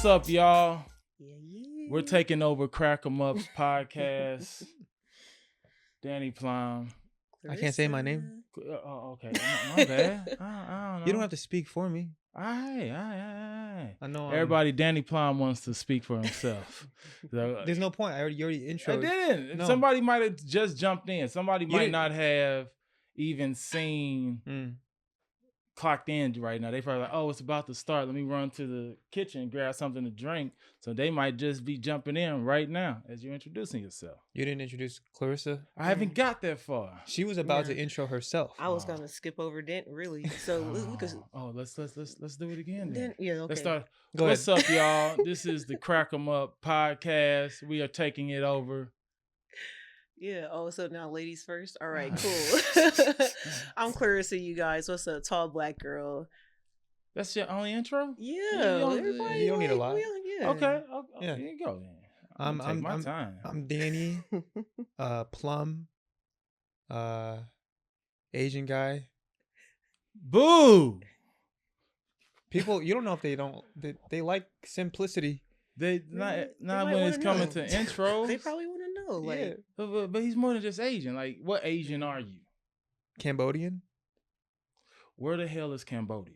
What's up, y'all? Yeah. We're taking over Crack 'em Up's podcast. Danny Plum. I can't say my name. Oh, okay. My bad. I don't know. You don't have to speak for me. Aye. I know. Everybody, Danny Plum wants to speak for himself. So, There's no point. You already introed. I didn't. No. Somebody might have just jumped in. Somebody might not have even seen, clocked in right now. They probably like, oh, it's about to start. Let me run to the kitchen and grab something to drink. So they might just be jumping in right now as you're introducing yourself. You didn't introduce Clarissa? I haven't got that far. She was about to intro herself. I was gonna skip over Dan, really. So let's do it again then. Yeah, okay. Let's start. Go What's ahead. up, y'all? This is the Crack 'em Up podcast. We are taking it over. Yeah. Oh, so now ladies first. All right, cool. I'm Clarissa, you guys. What's up, tall black girl? That's your only intro? Yeah. You don't need a lot. Yeah. Okay. Yeah. Here you go then. I'm my time. I'm Danny, Plum, Asian guy. Boo! People, you don't know if they like simplicity. They might not when it's wanna coming know. to intros. They probably want to know. Like, Yeah. But he's more than just Asian. Like, what Asian are you? Cambodian, Where the hell is Cambodia?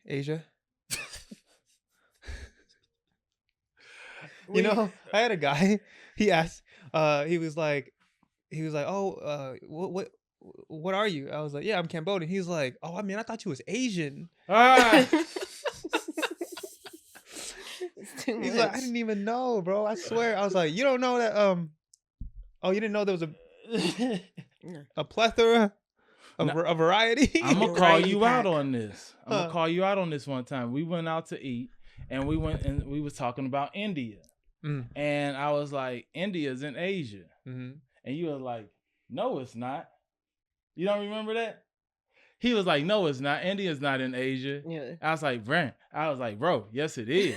Asia. You know, I had a guy. He asked. He was like, oh, what are you? I was like, yeah, I'm Cambodian. He's like, oh, I mean, I thought you was Asian. Ah! it's too He's much. like, I didn't even know, bro. I swear. I was like, you don't know that. Oh, you didn't know there was a plethora, a variety. I'm gonna call Variety you pack. out on this. I'm gonna call you out on this one time. We went out to eat, and we was talking about India, and I was like, India's in Asia, and you were like, no, it's not. You don't remember that? He was like, no, it's not. India's not in Asia. Yeah. I was like, Brent. I was like, bro, yes, it is.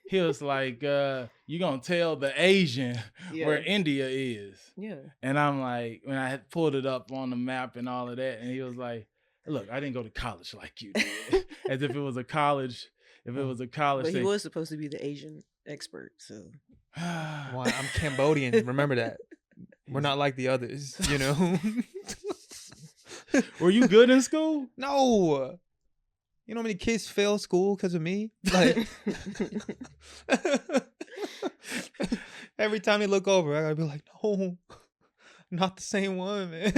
He was like, you gonna tell the Asian where India is. Yeah. And I'm like, when I had pulled it up on the map and all of that, and he was like, look, I didn't go to college like you did. As if it was a college. If it was a college But thing. he was supposed to be the Asian expert, so. Well, I'm Cambodian. Remember that. We're not like the others, you know. Were you good in school? No. You know how many kids fail school because of me? Like, every time they look over, I gotta be like, no, not the same one, man.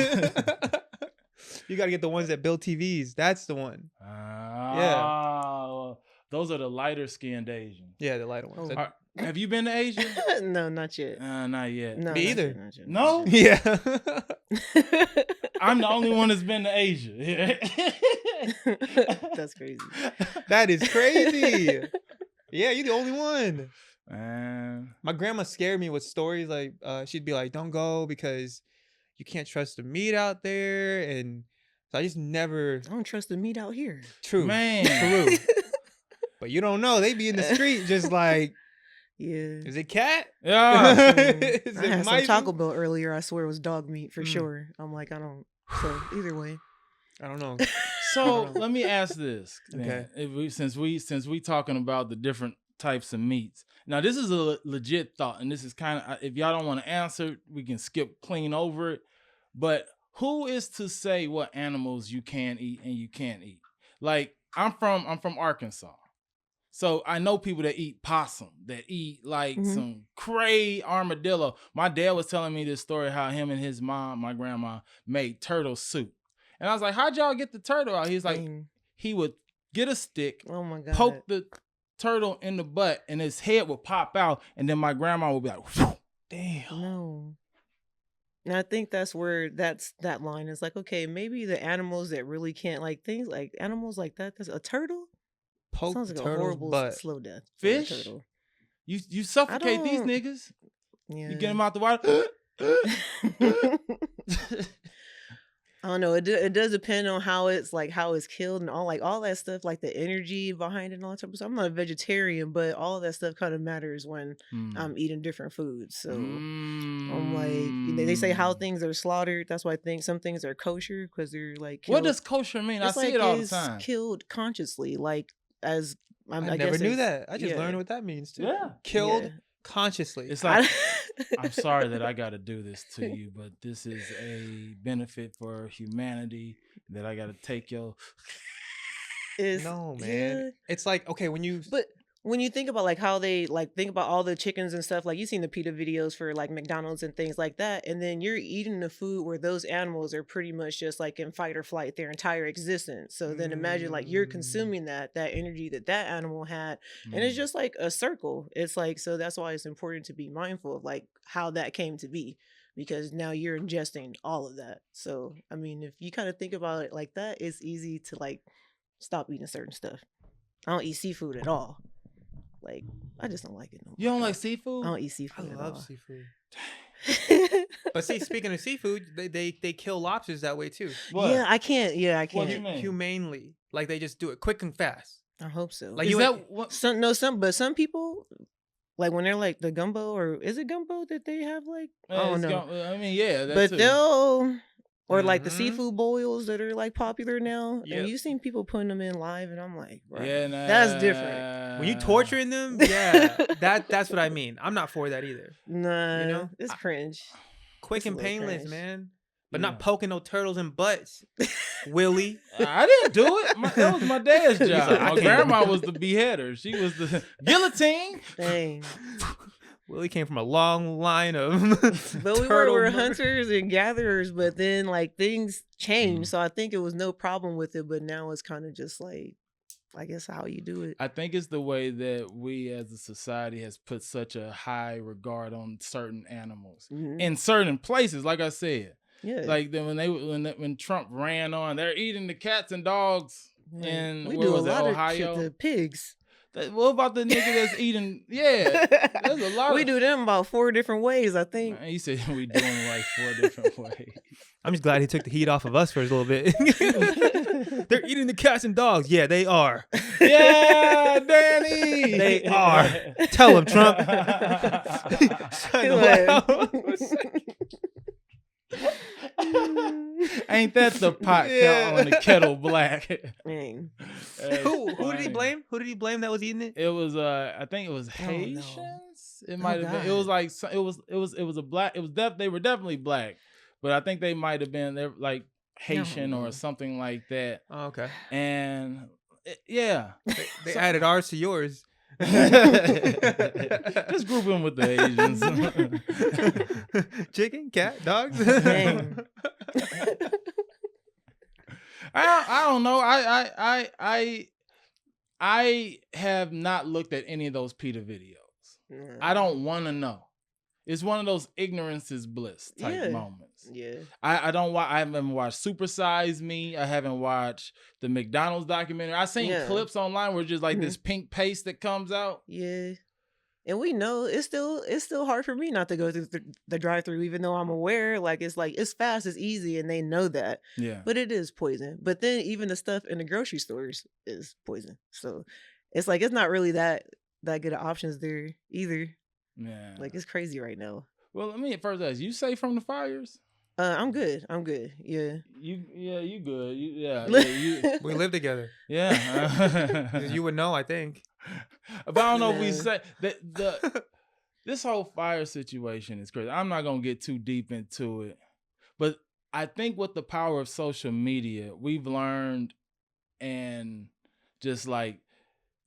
You gotta get the ones that build TVs. That's the one. Yeah. Those are the lighter skinned Asians. Yeah, the lighter ones. Have you been to Asia? No, not yet. Not yet. No, me either. Not yet. No? Yeah. I'm the only one that's been to Asia. That's crazy. That is crazy. Yeah, you're the only one. Man. My grandma scared me with stories like she'd be like, don't go because you can't trust the meat out there. And so I just never. I don't trust the meat out here. True. Man. True. But you don't know. They be in the street just like, yeah. Is it cat? Yeah. Is I it had some mice? Taco Bell earlier. I swear it was dog meat for sure. I'm like, I don't. So either way. I don't know. So let me ask this. Okay. Since we talking about the different types of meats. Now this is a legit thought, and this is kind of, if y'all don't want to answer, we can skip clean over it. But who is to say what animals you can eat and you can't eat? Like I'm from Arkansas. So I know people that eat possum, that eat like some cray armadillo. My dad was telling me this story how him and his mom, my grandma, made turtle soup. And I was like, how'd y'all get the turtle out? He's like, he would get a stick, oh my God, poke the turtle in the butt, and his head would pop out. And then my grandma would be like, whew, damn. No. And I think that's where that line is like, okay, maybe the animals that really can't, like things like animals like that. That's a turtle. Poke Sounds like the a turtle's horrible butt. slow death. Fish? Turtle. You suffocate these niggas. Yeah. You get them out the water. I don't know. It does depend on how it's killed and all that stuff, like the energy behind it and all that type of stuff. I'm not a vegetarian, but all of that stuff kind of matters when I'm eating different foods. So I'm like, they say how things are slaughtered. That's why I think some things are kosher because they're like killed. What does kosher mean? I see it all the time. Killed consciously, like as I I never guess knew it's- that. I just yeah. learned what that means too. Yeah. Killed Yeah. consciously. It's like I- I'm sorry that I got to do this to you, but this is a benefit for humanity that I got to take your. It's, No, man. yeah. It's like, okay, when you But when you think about like how they like think about all the chickens and stuff, like you've seen the PETA videos for like McDonald's and things like that, and then you're eating the food where those animals are pretty much just like in fight or flight their entire existence. So then imagine like you're consuming that energy that animal had, and it's just like a circle. It's like, so that's why it's important to be mindful of like how that came to be, because now you're ingesting all of that. So I mean, if you kind of think about it like that, it's easy to like stop eating certain stuff. I don't eat seafood at all. Like, I just don't like it no more. You don't like I seafood? don't eat I seafood at love all. seafood. But see, speaking of seafood, they kill lobsters that way too. What? Yeah, I can't. Yeah, I What can't. you mean? Humanely. Like they just do it quick and fast. I hope so. Like Is you that ain't- what? but some people, like when they're like the gumbo, or is it gumbo that they have like? I Yeah, don't it's know. I mean, yeah, that But too. they'll, or like the Mhm. seafood boils that are like popular now, Yep. and you've seen people putting them in live, and I'm like, bro, Yeah, nah, that's different. When you torturing them, yeah, that's what I mean. I'm not for that either. Nah, You know? it's cringe. Quick It's a and little painless, cringe. man. But Yeah. not poking no turtles in butts, Willie. I didn't do it. That was my dad's He's job. like, I My can't. grandma was the beheader. She was the guillotine. Dang. Willie came from a long line of But we turtle were murder. hunters and gatherers, but then like things changed. Mm. So I think it was no problem with it, but now it's kind of just like, I guess how you do it. I think it's the way that we as a society has put such a high regard on certain animals Mhm. in certain places. Like I said, Yeah. like then when Trump ran on, they're eating the cats and dogs. Like, in we where do a was it, lot Ohio? of shit to pigs. What about the nigga that's eating? Yeah, there's a lot. We of, do them about 4 different ways, I think. Man, he said we do them like 4 different ways. I'm just glad he took the heat off of us for a little bit. They're eating the cats and dogs. Yeah, they are. Yeah, Danny. They are. Tell him, Trump. Shut the Like- Ain't that the pot Yeah. on the kettle black? Dang. That's Who did he funny. blame? Who did he blame that was eating it? It was I think it was Oh, no. Haitians. It might have been. It God. was like it was a black. It was they were definitely black, but I think they might have been they're like Haitian no. or something like that. Oh, okay. And yeah, They added ours to yours. just group them with the Asians. Chicken, cat, dogs. Dang. I don't know. I have not looked at any of those PETA videos. I don't want to know. It's one of those ignorance is bliss type Yeah. moments. Yeah. I haven't watched Super Size Me. I haven't watched the McDonald's documentary. I've seen Yeah. clips online where just like Mhm. this pink paste that comes out. Yeah. And we know it's still hard for me not to go through the drive-through, even though I'm aware like it's fast, it's easy, and they know that. Yeah. But it is poison. But then even the stuff in the grocery stores is poison. So it's like it's not really that good of options there either. Yeah. Like it's crazy right now. Well, let me first ask, you safe from the fires? I'm good. Yeah. You good. You We live together. yeah. You would know, I think. But I don't know if we Yeah. say that this whole fire situation is crazy. I'm not gonna get too deep into it, but I think with the power of social media, we've learned, and just like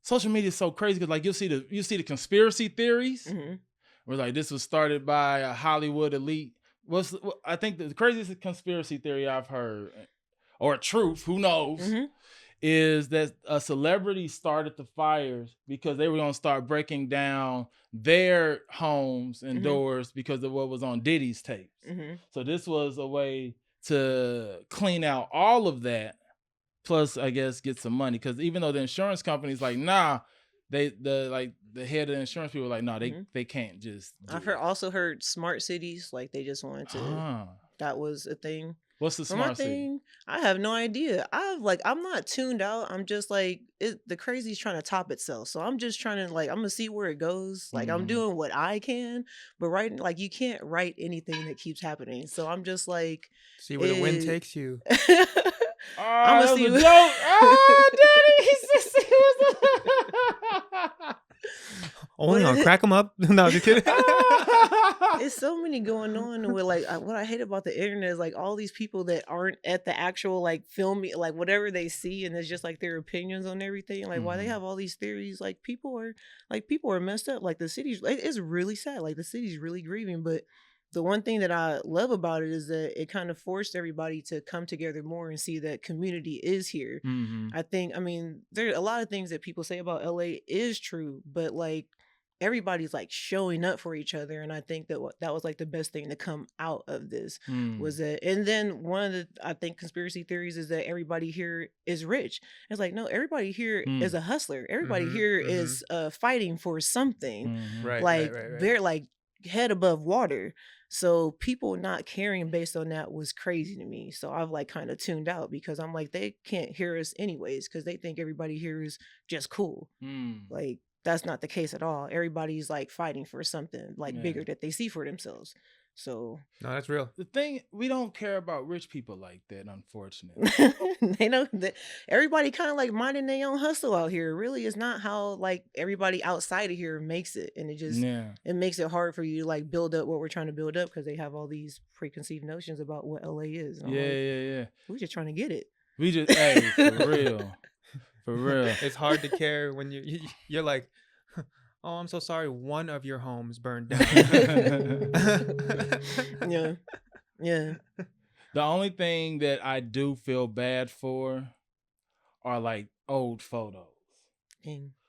social media is so crazy because like you see the conspiracy theories. Mhm. Where like this was started by a Hollywood elite. I think the craziest conspiracy theory I've heard, or truth, who knows, Mhm. is that a celebrity started the fires because they were going to start breaking down their homes and Mhm. doors because of what was on Diddy's tapes. Mhm. So this was a way to clean out all of that, plus I guess get some money. Because even though the insurance company's like, nah, the head of the insurance people were like, no, they can't just. I've heard smart cities, like they just wanted to. That was a thing. What's the For my smart city? thing, I have no idea. I'm not tuned out. I'm just like the crazy's trying to top itself. So I'm just trying to I'm gonna see where it goes. Like I'm Mhm. doing what I can, but you can't write anything that keeps happening. So I'm just like See where the wind it- takes you. Oh, I'ma that was see a what- joke. Oh, Daddy, he said, Only on crack them up. No, just kidding. It's so many going on with like what I hate about the internet is like all these people that aren't at the actual like filming, like whatever they see, and it's just like their opinions on everything. Like why they have all these theories. Like people are messed up. Like the city's, it's really sad. Like the city's really grieving. But the one thing that I love about it is that it kind of forced everybody to come together more and see that community is here. I mean, there are a lot of things that people say about LA is true, but like everybody's like showing up for each other, and I think that that was like the best thing to come out of this was that. And then one of the I think conspiracy theories is that everybody here is rich. It's like no, everybody here is a hustler. Everybody here is fighting for something. Right, like right. they're like head above water. So people not caring based on that was crazy to me. So I've like kind of tuned out because I'm like they can't hear us anyways because they think everybody here is just cool. Like that's not the case at all. Everybody's like fighting for something like bigger that they see for themselves. So no, that's real. The thing, we don't care about rich people like that, unfortunately. They know that everybody kind of like minding their own hustle out here. Really is not how like everybody outside of here makes it. And it just it makes it hard for you to like build up what we're trying to build up because they have all these preconceived notions about what LA is. And Yeah. We're just trying to get it. We just hey, for real. For real. It's hard to care when you're like, oh, I'm so sorry. One of your homes burned down. Yeah. The only thing that I do feel bad for are like old photos.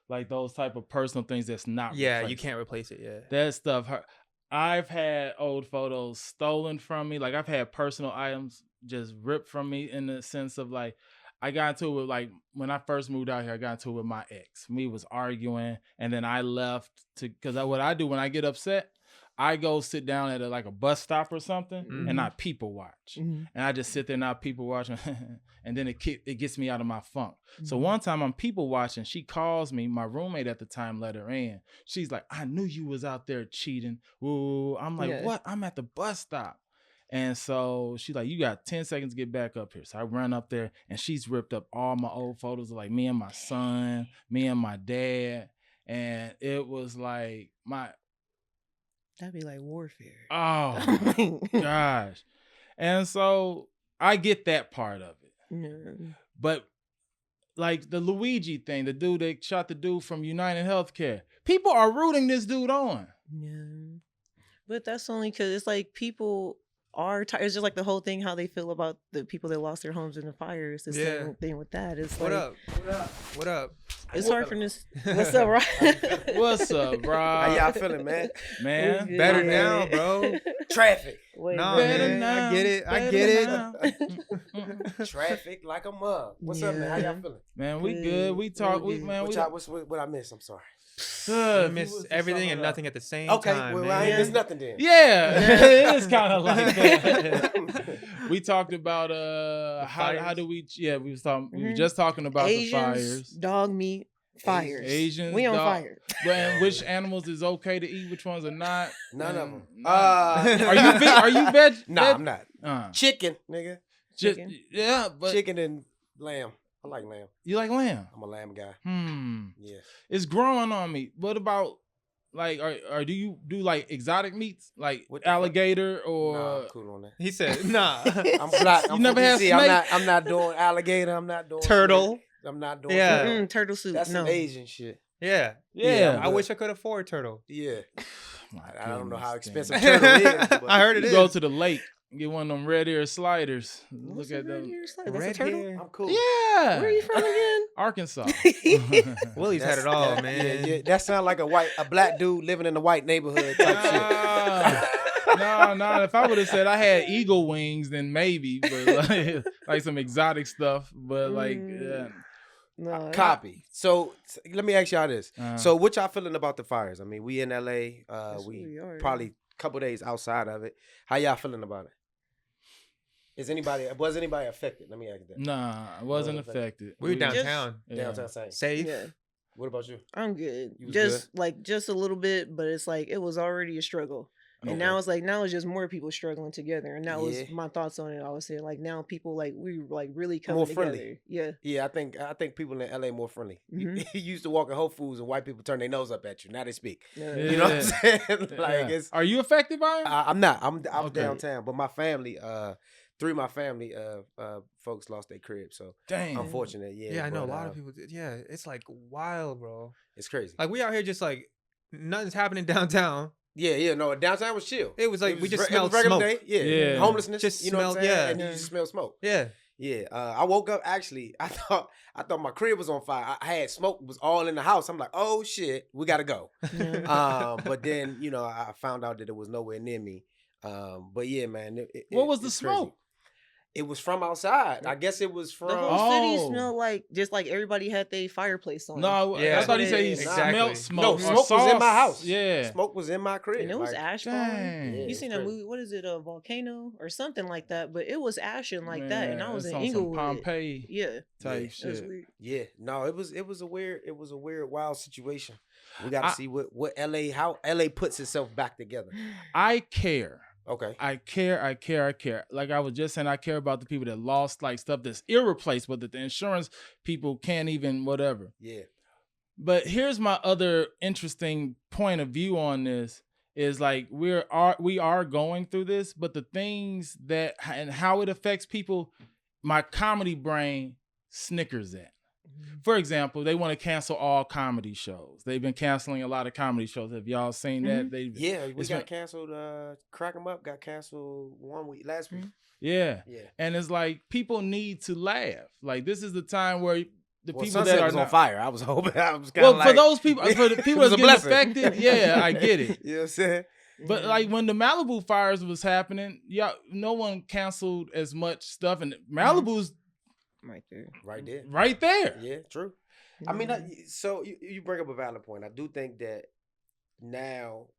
Like those type of personal things that's not you can't replace it. Yeah. That stuff hurt. I've had old photos stolen from me. Like I've had personal items just ripped from me in the sense of like, I got into it with like when I first moved out here, I got into it with my ex. We was arguing and then I left because what I do when I get upset, I go sit down at like a bus stop or something and I people watch. And I just sit there and I people watch and then it gets me out of my funk. So one time I'm people watching, she calls me, my roommate at the time let her in. She's like, I knew you was out there cheating. Woo. I'm like, what? I'm at the bus stop. And so she's like, you got 10 seconds to get back up here. So I run up there and she's ripped up all my old photos of like me and my son, me and my dad. And it was like that'd be like warfare. Oh my gosh. And so I get that part of it. But like the Luigi thing, the dude that shot the dude from United Healthcare, people are rooting this dude on. Yeah. But that's only because it's like people are tired. It's just like the whole thing, how they feel about the people that lost their homes in the fires. The same thing with that. It's what like, What up? It's hard for this. What's up, Rob? What's up, Rob? How y'all feeling, man? Man, better now, bro. Traffic. No, better man. now. I get it. I get it. Traffic like a mug. What's up, man? How y'all feeling? Man, we good. We talk. What I missed? I'm sorry. You miss everything and nothing at the same time. Okay, well, I ain't missed nothing then. Yeah, it is kind of like that. We talked about how do we? Yeah, we were just talking about Asians, the fires. Dog meat, fires. Asians, we on dog, fire. And which animals is okay to eat? Which ones are not? None of them. Are you veg? Nah, I'm not. Chicken, nigga. Chicken. Yeah, but chicken and lamb. I like lamb. You like lamb? I'm a lamb guy. Yeah. It's growing on me. What about like, or do you do like exotic meats, like alligator or? Nah, I'm cool on that. He said, "Nah." I'm black. You never had snake? I'm not doing alligator. I'm not doing turtle. Snake. I'm not doing. Yeah, turtle soup. That's some Asian shit. Yeah. I wish I could afford turtle. Yeah. I don't know how expensive damn. turtle is. But I heard it is. Go to the lake. Get one of them red ear sliders. What's Look at them. That's a turtle? I'm cool. Yeah. Where are you from again? Arkansas. Willie's had it all, man. Yeah. That sounds like a black dude living in a white neighborhood type shit. No. If I would have said I had eagle wings, then maybe, but like some exotic stuff. But like, yeah. No, Copy. So let me ask y'all this. So what y'all feeling about the fires? I mean, we in LA. We probably a couple days outside of it. How y'all feeling about it? Was anybody affected? Let me ask that. Nah, I wasn't affected. We were downtown. Downtown same. Safe. Yeah. What about you? I'm good. You was Just a little bit, but it's like it was already a struggle. And now it's just more people struggling together. And that was my thoughts on it. I was saying like now people like we like really coming more together. Friendly. Yeah. Yeah, I think people in LA more friendly. You used to walk in Whole Foods and white people turn their nose up at you. Now they speak. Yeah. You know what I'm saying? Like it's. Are you affected by it? I'm not. I'm downtown, but my family, 3 of my family folks lost their crib. So dang, unfortunate. Yeah. Yeah, I know a lot of people did. Yeah, it's like wild, bro. It's crazy. Like we out here just like nothing's happening downtown. Yeah, no, downtown was chill. It was like we just smelled smoke. Day. Yeah, homelessness. Just you know smelled, what I'm saying? And you just smell smoke. Yeah. I woke up actually. I thought my crib was on fire. I had smoke was all in the house. I'm like, oh shit, we gotta go. But then I found out that it was nowhere near me. But yeah, man. What was the smoke? Crazy. It was from outside. I guess it was from. The whole city smelled like just like everybody had their fireplace on. No, I thought he said he smelled smoke. No, smoke was in my house. Yeah, smoke was in my crib. And it was ash falling. Yeah, you seen that movie? What is it? A volcano or something like that? But it was ashing like that, and I was in Inglewood. Pompeii. Type shit. It was weird. Yeah, no, it was a weird, wild situation. We got to see what how LA puts itself back together. I care. Okay. I care. Like I was just saying, I care about the people that lost like stuff that's irreplaceable, that the insurance people can't even whatever. Yeah. But here's my other interesting point of view on this is like we are going through this, but the things that and how it affects people, my comedy brain snickers at. For example, they want to cancel all comedy shows. They've been canceling a lot of comedy shows. Have y'all seen that? We got canceled. Crack 'em Up got canceled last week. Yeah. And it's like people need to laugh. Like this is the time where the people Sunset that are was on fire. I was hoping. I was kind of for those people, for the people that's getting affected. Yeah, I get it. You know what I'm saying? But like when the Malibu fires was happening, no one canceled as much stuff, and Malibu's. Right there. Yeah, true. I mean, so you bring up a valid point. I do think that now,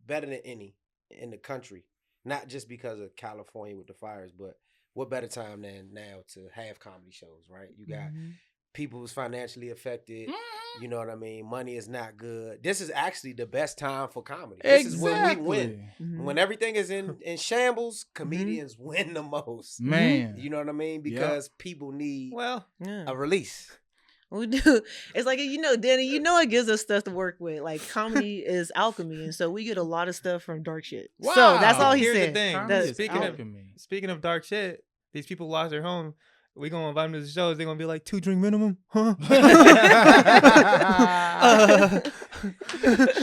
better than any in the country, not just because of California with the fires, but what better time than now to have comedy shows, right? You got people who's financially affected. You know what I mean? Money is not good. This is actually the best time for comedy. This is when we win. When everything is in shambles, comedians win the most. Man. You know what I mean? Because people need a release. We do. It's like, Danny, it gives us stuff to work with. Like comedy is alchemy. And so we get a lot of stuff from dark shit. Wow. So that's all he said. The thing. Speaking of dark shit, these people lost their home. We gonna invite them to the shows. They're gonna be like 2 drink minimum, huh?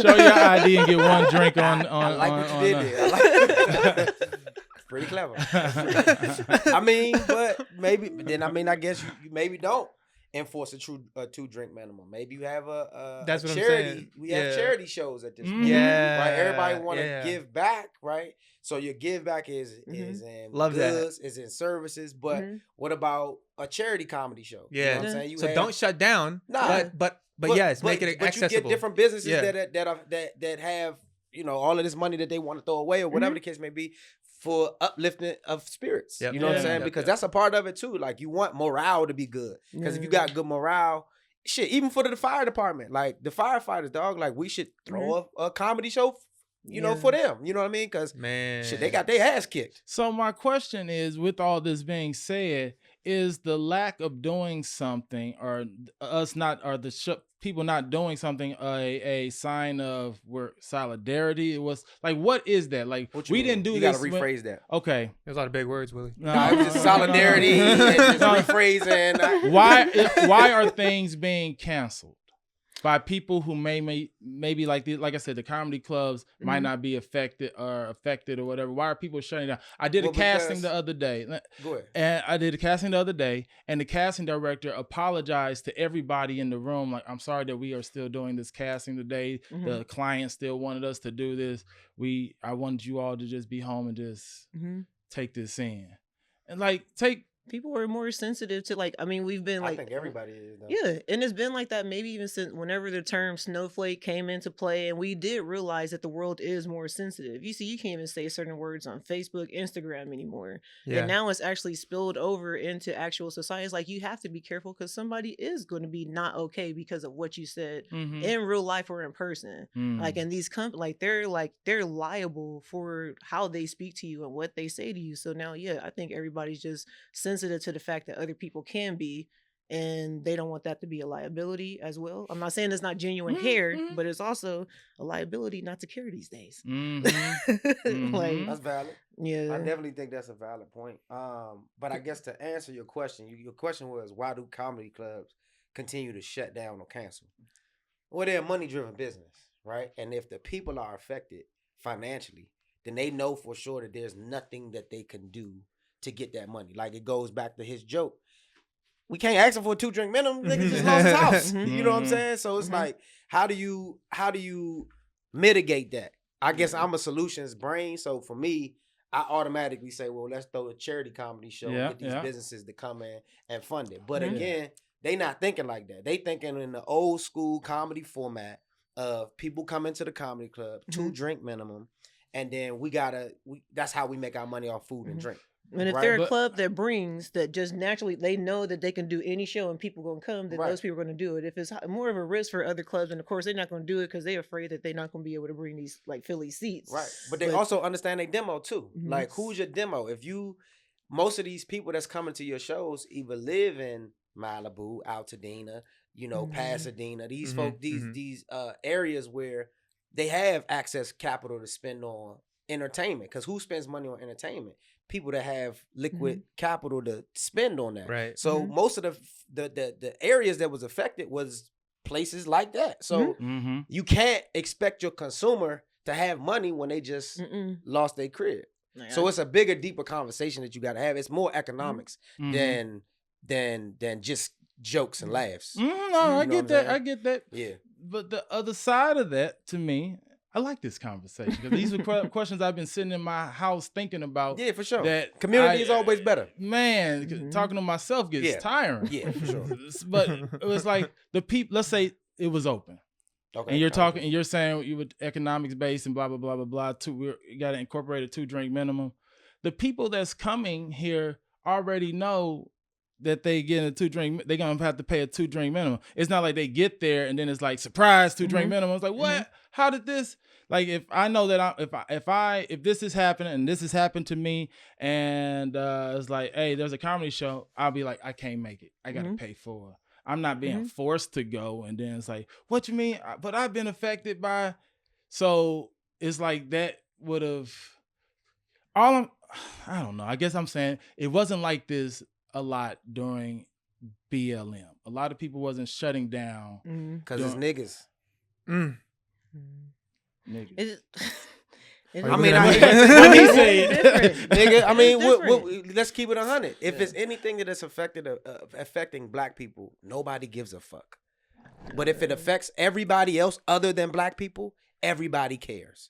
Show your ID and get 1 drink on. I like what you did there. I like it's pretty clever. I mean, but maybe. But then I guess you maybe don't enforce a 2 drink minimum. Maybe you have That's what charity. I'm saying. We have charity shows at this point. Yeah, right. Everybody want to give back, right? So your give back is in goods, is in services. But what about a charity comedy show? Yeah. You know what I'm saying? So don't shut down. Nah, but yes, make it accessible. But you get different businesses that have all of this money that they want to throw away or whatever the case may be for uplifting of spirits. You know what I'm saying? Because that's a part of it too. Like you want morale to be good. Because if you got good morale, shit, even for the fire department, like the firefighters, dog, like we should throw a comedy show. For them, you know what I mean? Because shit, they got their ass kicked. So my question is, with all this being said, is the lack of doing something, or people not doing something, a sign of solidarity? It was like, what is that? Like we didn't do this. You gotta rephrase that. Okay, there's a lot of big words, Willie. No, it was just solidarity and just rephrasing. Why are things being canceled? By people who maybe like I said, the comedy clubs might not be affected or whatever. Why are people shutting down? I did a casting the other day. Go ahead. And I did a casting the other day, and the casting director apologized to everybody in the room. Like, I'm sorry that we are still doing this casting today. The client still wanted us to do this. I wanted you all to just be home and just take this in. And like, take people are more sensitive to like. I mean, we've been like. I think everybody is. Though. Yeah, and it's been like that maybe even since whenever the term snowflake came into play, and we did realize that the world is more sensitive. You see, you can't even say certain words on Facebook, Instagram anymore, and now it's actually spilled over into actual society. It's like you have to be careful because somebody is going to be not okay because of what you said in real life or in person. Like, and these they're liable for how they speak to you and what they say to you. So now, yeah, I think everybody's just sensitive to the fact that other people can be, and they don't want that to be a liability as well. I'm not saying it's not genuine hair, but it's also a liability not to care these days. Like, that's valid. Yeah, I definitely think that's a valid point. But I guess to answer your question, your question was, why do comedy clubs continue to shut down or cancel? Well, they're a money-driven business, right? And if the people are affected financially, then they know for sure that there's nothing that they can do to get that money. Like, it goes back to his joke. We can't ask him for a 2-drink minimum. Nigga just lost his house. You know what I'm saying? So it's like, how do you mitigate that? I guess I'm a solutions brain. So for me, I automatically say, well, let's throw a charity comedy show and get these businesses to come in and fund it. But again, they not thinking like that. They thinking in the old school comedy format of people come into the comedy club, 2-drink minimum, and then that's how we make our money off food and drink. And if they're a club that brings that just naturally, they know that they can do any show and people gonna come, then those people are gonna do it. If it's more of a risk for other clubs, and of course they're not gonna do it because they're afraid that they're not gonna be able to bring these like Philly seats. Right, but they also understand their demo too. Like, who's your demo? If most of these people that's coming to your shows either live in Malibu, Altadena, Pasadena, these folk, these areas where they have access capital to spend on entertainment. Because who spends money on entertainment? People that have liquid capital to spend on that. Right. So most of the areas that was affected was places like that. So you can't expect your consumer to have money when they just lost their crib. So it's a bigger, deeper conversation that you got to have. It's more economics than just jokes and laughs. No, I get that. I get that. Yeah. But the other side of that, to me, I like this conversation because these are questions I've been sitting in my house thinking about. Yeah, for sure. That community is always better. Man, talking to myself gets tiring. Yeah, for sure. But it was like the people. Let's say it was open. Okay. And you're talking, and you're saying you would economics based and blah blah blah blah blah. We got to incorporate a 2-drink minimum. The people that's coming here already know that they get a 2-drink. They're gonna have to pay a 2-drink minimum. It's not like they get there and then it's like surprise 2-drink minimum. It's like what? How did this? Like, if I know that if this is happening and this has happened to me, and it's like, hey, there's a comedy show, I'll be like, I can't make it. I gotta pay for it. I'm not being forced to go. And then it's like, what you mean? But I've been affected by. So it's like that would have. I don't know. I guess I'm saying it wasn't like this a lot during BLM. A lot of people wasn't shutting down because it's niggas. Niggas. I mean, nigga. I mean, let's keep it 100. If it's anything that is affecting black people, nobody gives a fuck. But if it affects everybody else other than black people, everybody cares.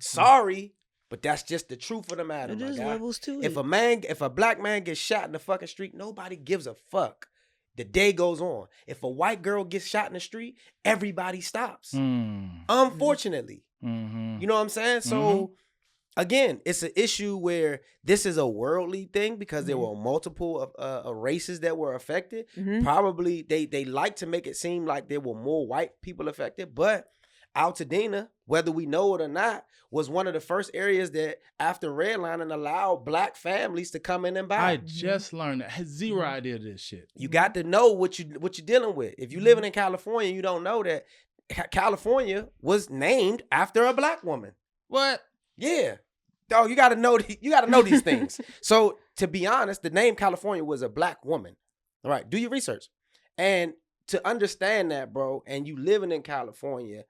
Sorry, but that's just the truth of the matter. It is levels to it. If a black man gets shot in the fucking street, nobody gives a fuck. The day goes on. If a white girl gets shot in the street, everybody stops. Unfortunately. You know what I'm saying? So, again, it's an issue where this is a worldly thing because there were multiple races that were affected. Probably they like to make it seem like there were more white people affected, but Altadena, whether we know it or not, was one of the first areas that after redlining allowed black families to come in and buy. I just learned that. I had zero idea of this shit. You got to know what you're dealing with. If you're living in California, you don't know that California was named after a black woman. What? Yeah. Dog, you gotta know these things. So to be honest, the name California was a black woman. All right, do your research. And to understand that, bro, and you living in California,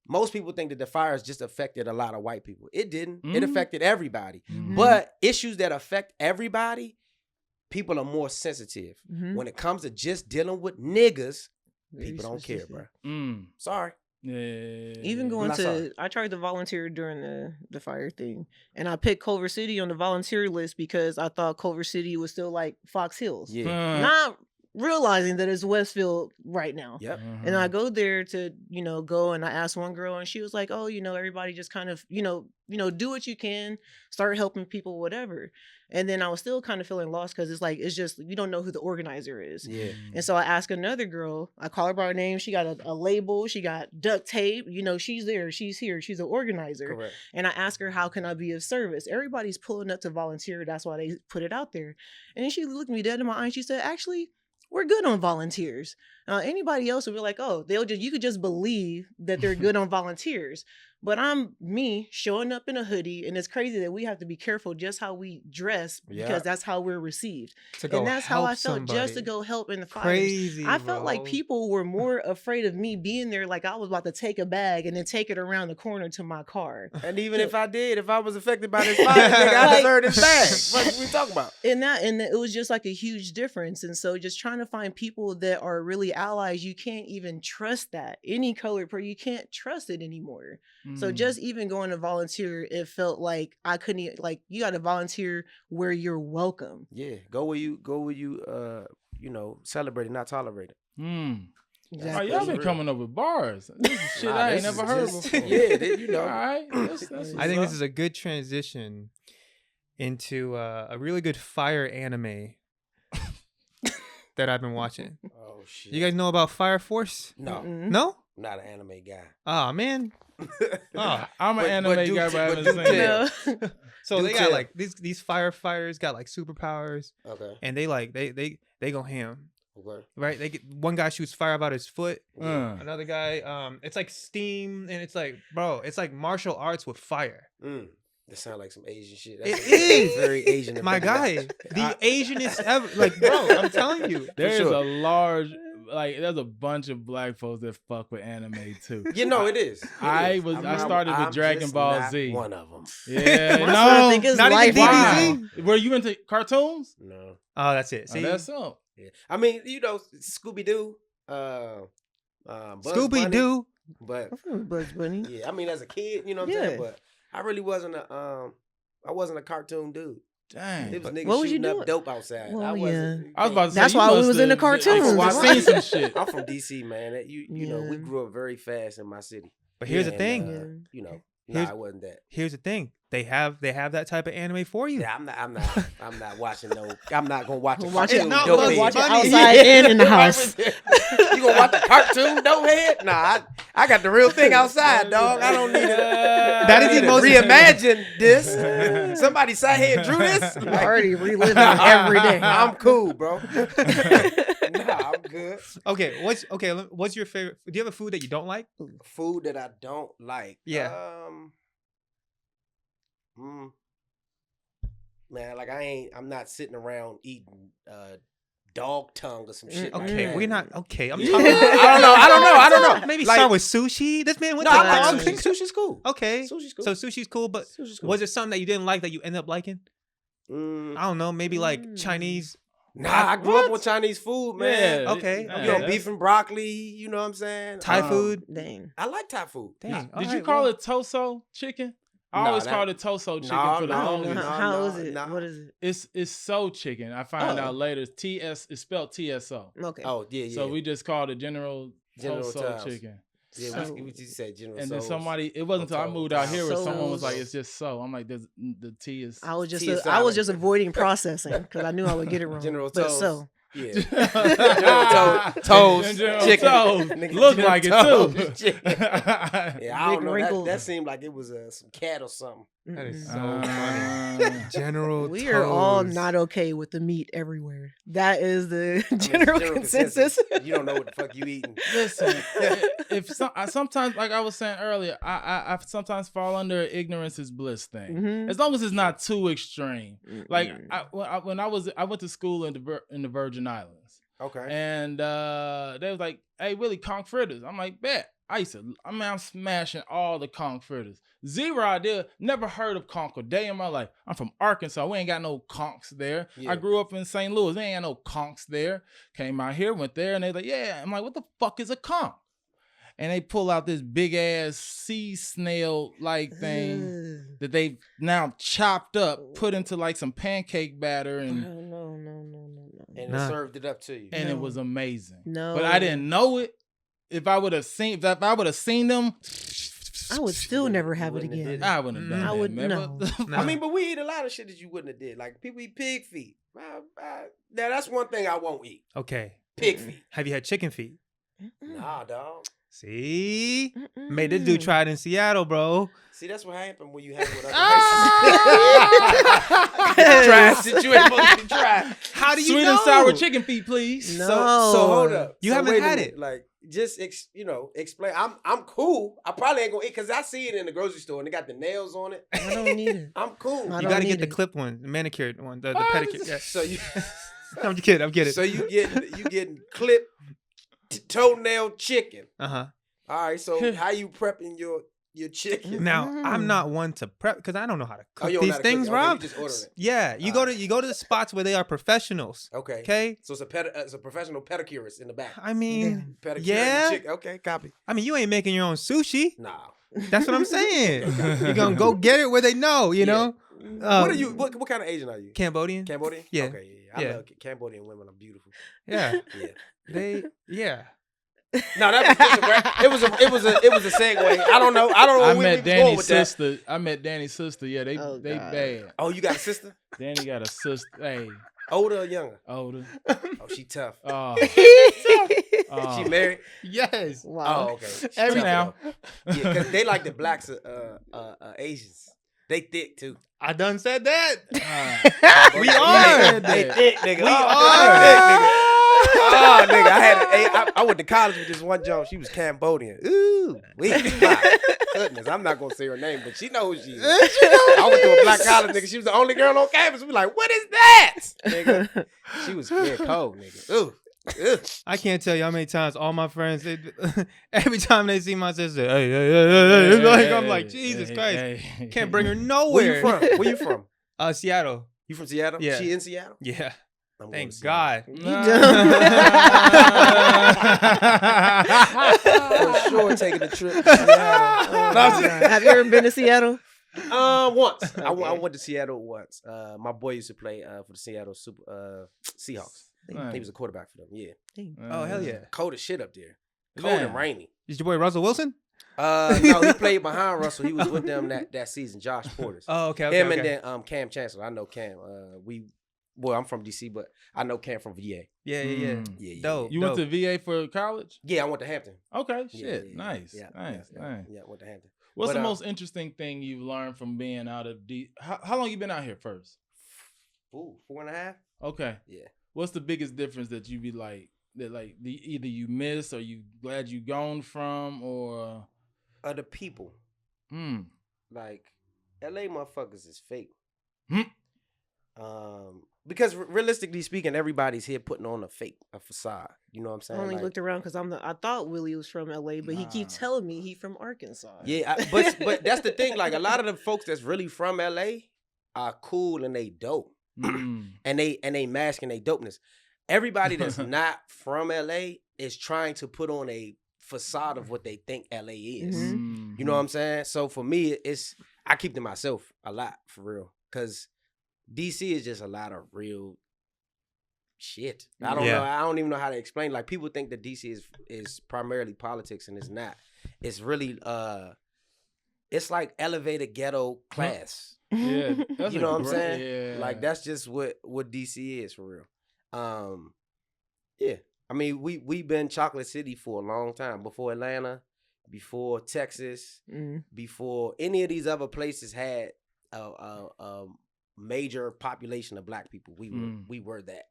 most people think that the fires just affected a lot of white people. It didn't. It affected everybody. But issues that affect everybody, people are more sensitive. When it comes to just dealing with niggas, people don't care, bro. Sorry. Yeah. Even going to, I tried to volunteer during the fire thing, and I picked Culver City on the volunteer list because I thought Culver City was still like Fox Hills. Yeah. Not realizing that it's Westfield right now. Yep. And I go there to, go, and I asked one girl, and she was like, oh, everybody just kind of, do what you can, start helping people, whatever. And then I was still kind of feeling lost because it's just, you don't know who the organizer is. Yeah. And so I asked another girl, I call her by her name. She got a label. She got duct tape. She's there. She's here. She's an organizer. Correct. And I asked her, how can I be of service? Everybody's pulling up to volunteer. That's why they put it out there. And then she looked me dead in my eye and she said, actually, we're good on volunteers. Anybody else would be like, oh, you could just believe that they're good on volunteers. But I'm me showing up in a hoodie, and it's crazy that we have to be careful just how we dress because that's how we're received. And that's how I felt just to go help in the fires. Crazy, I felt like people were more afraid of me being there, like I was about to take a bag and then take it around the corner to my car. And even if I was affected by this fire, I deserve this bag. What we talking about? And it was just like a huge difference. And so just trying to find people that are really allies, you can't even trust that. Any colored person, you can't trust it anymore. So just even going to volunteer, it felt like I couldn't, like, you got to volunteer where you're welcome. Yeah. Go where you, celebrate it, not tolerate it. Exactly. Y'all been coming up with bars. This is shit I ain't never heard before. Yeah, All right. I think this is a good transition into a really good fire anime that I've been watching. Oh, shit. You guys know about Fire Force? No. No? I'm not an anime guy. Oh, man. I'm an anime guy, but I haven't seen it. So they got like these firefighters got like superpowers. Okay. And they go ham. Okay. Right? They get one guy shoots fire out his foot. Another guy, it's like steam, and it's like, bro, it's like martial arts with fire. That sounds like some Asian shit. It is very Asian. My guy, the Asianest ever. Like, bro, I'm telling you, there's a large. Like, there's a bunch of black folks that fuck with anime too. It is. I started with Dragon Ball Z. One of them. Yeah, I think it's not life. even DBZ. Were you into cartoons? No. Oh, that's it. See, that's so. Yeah. I mean, Scooby Doo. Scooby Doo. But Bugs Bunny. Yeah, I mean, as a kid, you know what I'm saying. But I really wasn't a cartoon dude. Dang. It was niggas shooting up dope outside. Well, I was about to say, that's why we was in the cartoons. I seen some shit. I'm from DC, man. You know, we grew up very fast in my city. But here's the thing. It wasn't that. Here's the thing. They have that type of anime for you. Yeah, I'm not watching no. I'm not gonna watch a cartoon. Watch it outside and in the house. You gonna watch a cartoon, dope head? Nah, I got the real thing outside, dog. I don't need it. That is the most reimagine this. Somebody sat here and drew this. I'm already reliving it every day. I'm cool, bro. Nah, I'm good. Okay, what's your favorite? Do you have a food that you don't like? Food that I don't like. Yeah. Man, like I'm not sitting around eating dog tongue or some shit. Okay, like we're not. Okay, I'm yeah. talking. I don't know. Maybe like, start with sushi. This man went no, to I dog. like sushi. Sushi's cool. Okay, sushi's cool. So sushi's cool, but was it something that you didn't like that you ended up liking? I don't know. Maybe like Chinese. Nah, I grew up with Chinese food, man. Yeah, okay. Beef and broccoli. You know what I'm saying? Thai food. Dang. I like Thai food. Dang. Did you call it toso chicken? I always called it toso chicken for the longest. How is it? What is it? It's so chicken. I find out later. It's spelled TSO. Okay. Oh yeah. So we just called it General Toso chicken. Yeah, we just said General. And then somebody, it wasn't until I moved out here where someone was like, "It's just so." I'm like, "The T is." I was just avoiding processing because I knew I would get it wrong. General but Toes. so. Yeah. Toes. Chicken. Look like it too. Yeah, I don't know. That seemed like it was some cat or something. That is so funny. General We are all not okay with the meat everywhere. That is the general consensus. You don't know what the fuck you eating. Listen, I sometimes, like I was saying earlier, I sometimes fall under ignorance is bliss thing. Mm-hmm. As long as it's not too extreme. Like when I went to school in the Virgin Islands. Okay. And they was like, "Hey, Willie, conch fritters." I'm like, "Bet." I'm smashing all the conch fritters. Zero idea. Never heard of conch a day in my life. I'm from Arkansas. We ain't got no conchs there. Yeah. I grew up in St. Louis. We ain't got no conchs there. Came out here, went there, and they like, "Yeah." I'm like, "What the fuck is a conch?" and they pull out this big ass sea snail like thing that they now chopped up, put into like some pancake batter, and No. And it served it up to you. And it was amazing. No. But I didn't know it. If I would have seen them, I would still never have it again. I wouldn't have done that. I would man. no. I mean, but we eat a lot of shit that you wouldn't have did. Like people eat pig feet. Now that's one thing I won't eat. Okay. Pig feet. Have you had chicken feet? Nah, dog. See? Made this dude try it in Seattle, bro. See, that's what happened when you hang with other races. Trash situation. Try. How do you Sweet know? and sour chicken feet, please. No. So hold up. You So haven't wait a had minute. it. Like, just explain. I'm cool. I probably ain't gonna eat because I see it in the grocery store and they got the nails on it. I don't need it. I'm cool. I You don't got to need get the it. clipped one, the manicured one, the pedicure. Yeah. So you, I'm kidding. I'm kidding. so you getting clipped toenail chicken. Uh-huh. All right. So how you prepping your chicken? Now, I'm not one to prep because I don't know how to cook you don't know these how to cook things, it. Okay, Rob. you just ordering it. Yeah, you go to the spots where they are professionals. Okay. Okay. So it's a professional pedicurist in the back. I mean, Pedicure yeah. the chicken. Okay, copy. I mean, you ain't making your own sushi. Nah. That's what I'm saying. You're gonna go get it where they know. You know. What are you? What kind of Asian are you? Cambodian. Cambodian. Yeah. Okay. Yeah. I love Cambodian women. Are beautiful. Yeah. Yeah. Yeah. No, that was just it was a segue. I don't know. I where we met was going Danny's with that. sister. I met Danny's sister. Yeah, they God. bad. Oh, you got a sister? Danny got a sister. Hey, Older or younger? older. Oh, she tough. Oh, She married? Yes. Wow. Oh, okay. Every Tough now. though. Yeah, because they like the blacks Asians. They thick too. I done said that. we are. They thick, nigga. We Oh, are. thick, nigga. Oh, nigga, I went to college with this one joke. She was Cambodian. Ooh, my goodness, I'm not gonna say her name, but she knows who she is. I went to a black college, nigga. She was the only girl on campus. We like, what is that, nigga? She was cold, nigga. Ooh. Ugh. I can't tell you how many times all my friends, every time they see my sister, hey, like, I'm like, Jesus Christ, can't bring her nowhere. Where you from? Seattle. You from Seattle? Yeah. She in Seattle? Yeah. I'm going Thank to Seattle. God. For sure taking a trip to Seattle. Have you ever been to Seattle? Once. Okay. I went to Seattle once. My boy used to play for the Seattle Seahawks. He was a quarterback for them. Yeah. Oh, hell yeah. Cold as shit up there. Cold and rainy. Is your boy Russell Wilson? No, he played behind Russell. He was with them that season. Josh Porters. Oh, okay. Him and then Cam Chancellor. I know Cam. I'm from DC, but I know Cam from VA. Yeah. Dope. You went to VA for college? Yeah, I went to Hampton. Okay, shit, Yeah. nice. Yeah, nice. I went to Hampton. What's But, the most interesting thing you've learned from being out of D? How long you been out here first? 4.5. Okay. Yeah. What's the biggest difference that you be like that either you miss or you glad you gone from or The people. Like LA motherfuckers is fake. Because realistically speaking, everybody's here putting on a facade. You know what I'm saying? I only looked around because I thought Willie was from LA, but he keeps telling me he from Arkansas. Yeah, but that's the thing. Like a lot of the folks that's really from LA are cool and they dope, and they masking they dopeness. Everybody that's not from LA is trying to put on a facade of what they think LA is. You know what I'm saying? So for me, I keep to myself a lot for real, because DC is just a lot of real shit. I don't know. I don't even know how to explain. Like people think that DC is primarily politics, and it's not. It's really it's like elevated ghetto class. Yeah, you know what I'm saying? Yeah. Like that's just what DC is for real. Yeah. I mean, we've been Chocolate City for a long time. Before Atlanta, before Texas, before any of these other places had a major population of black people. We were that.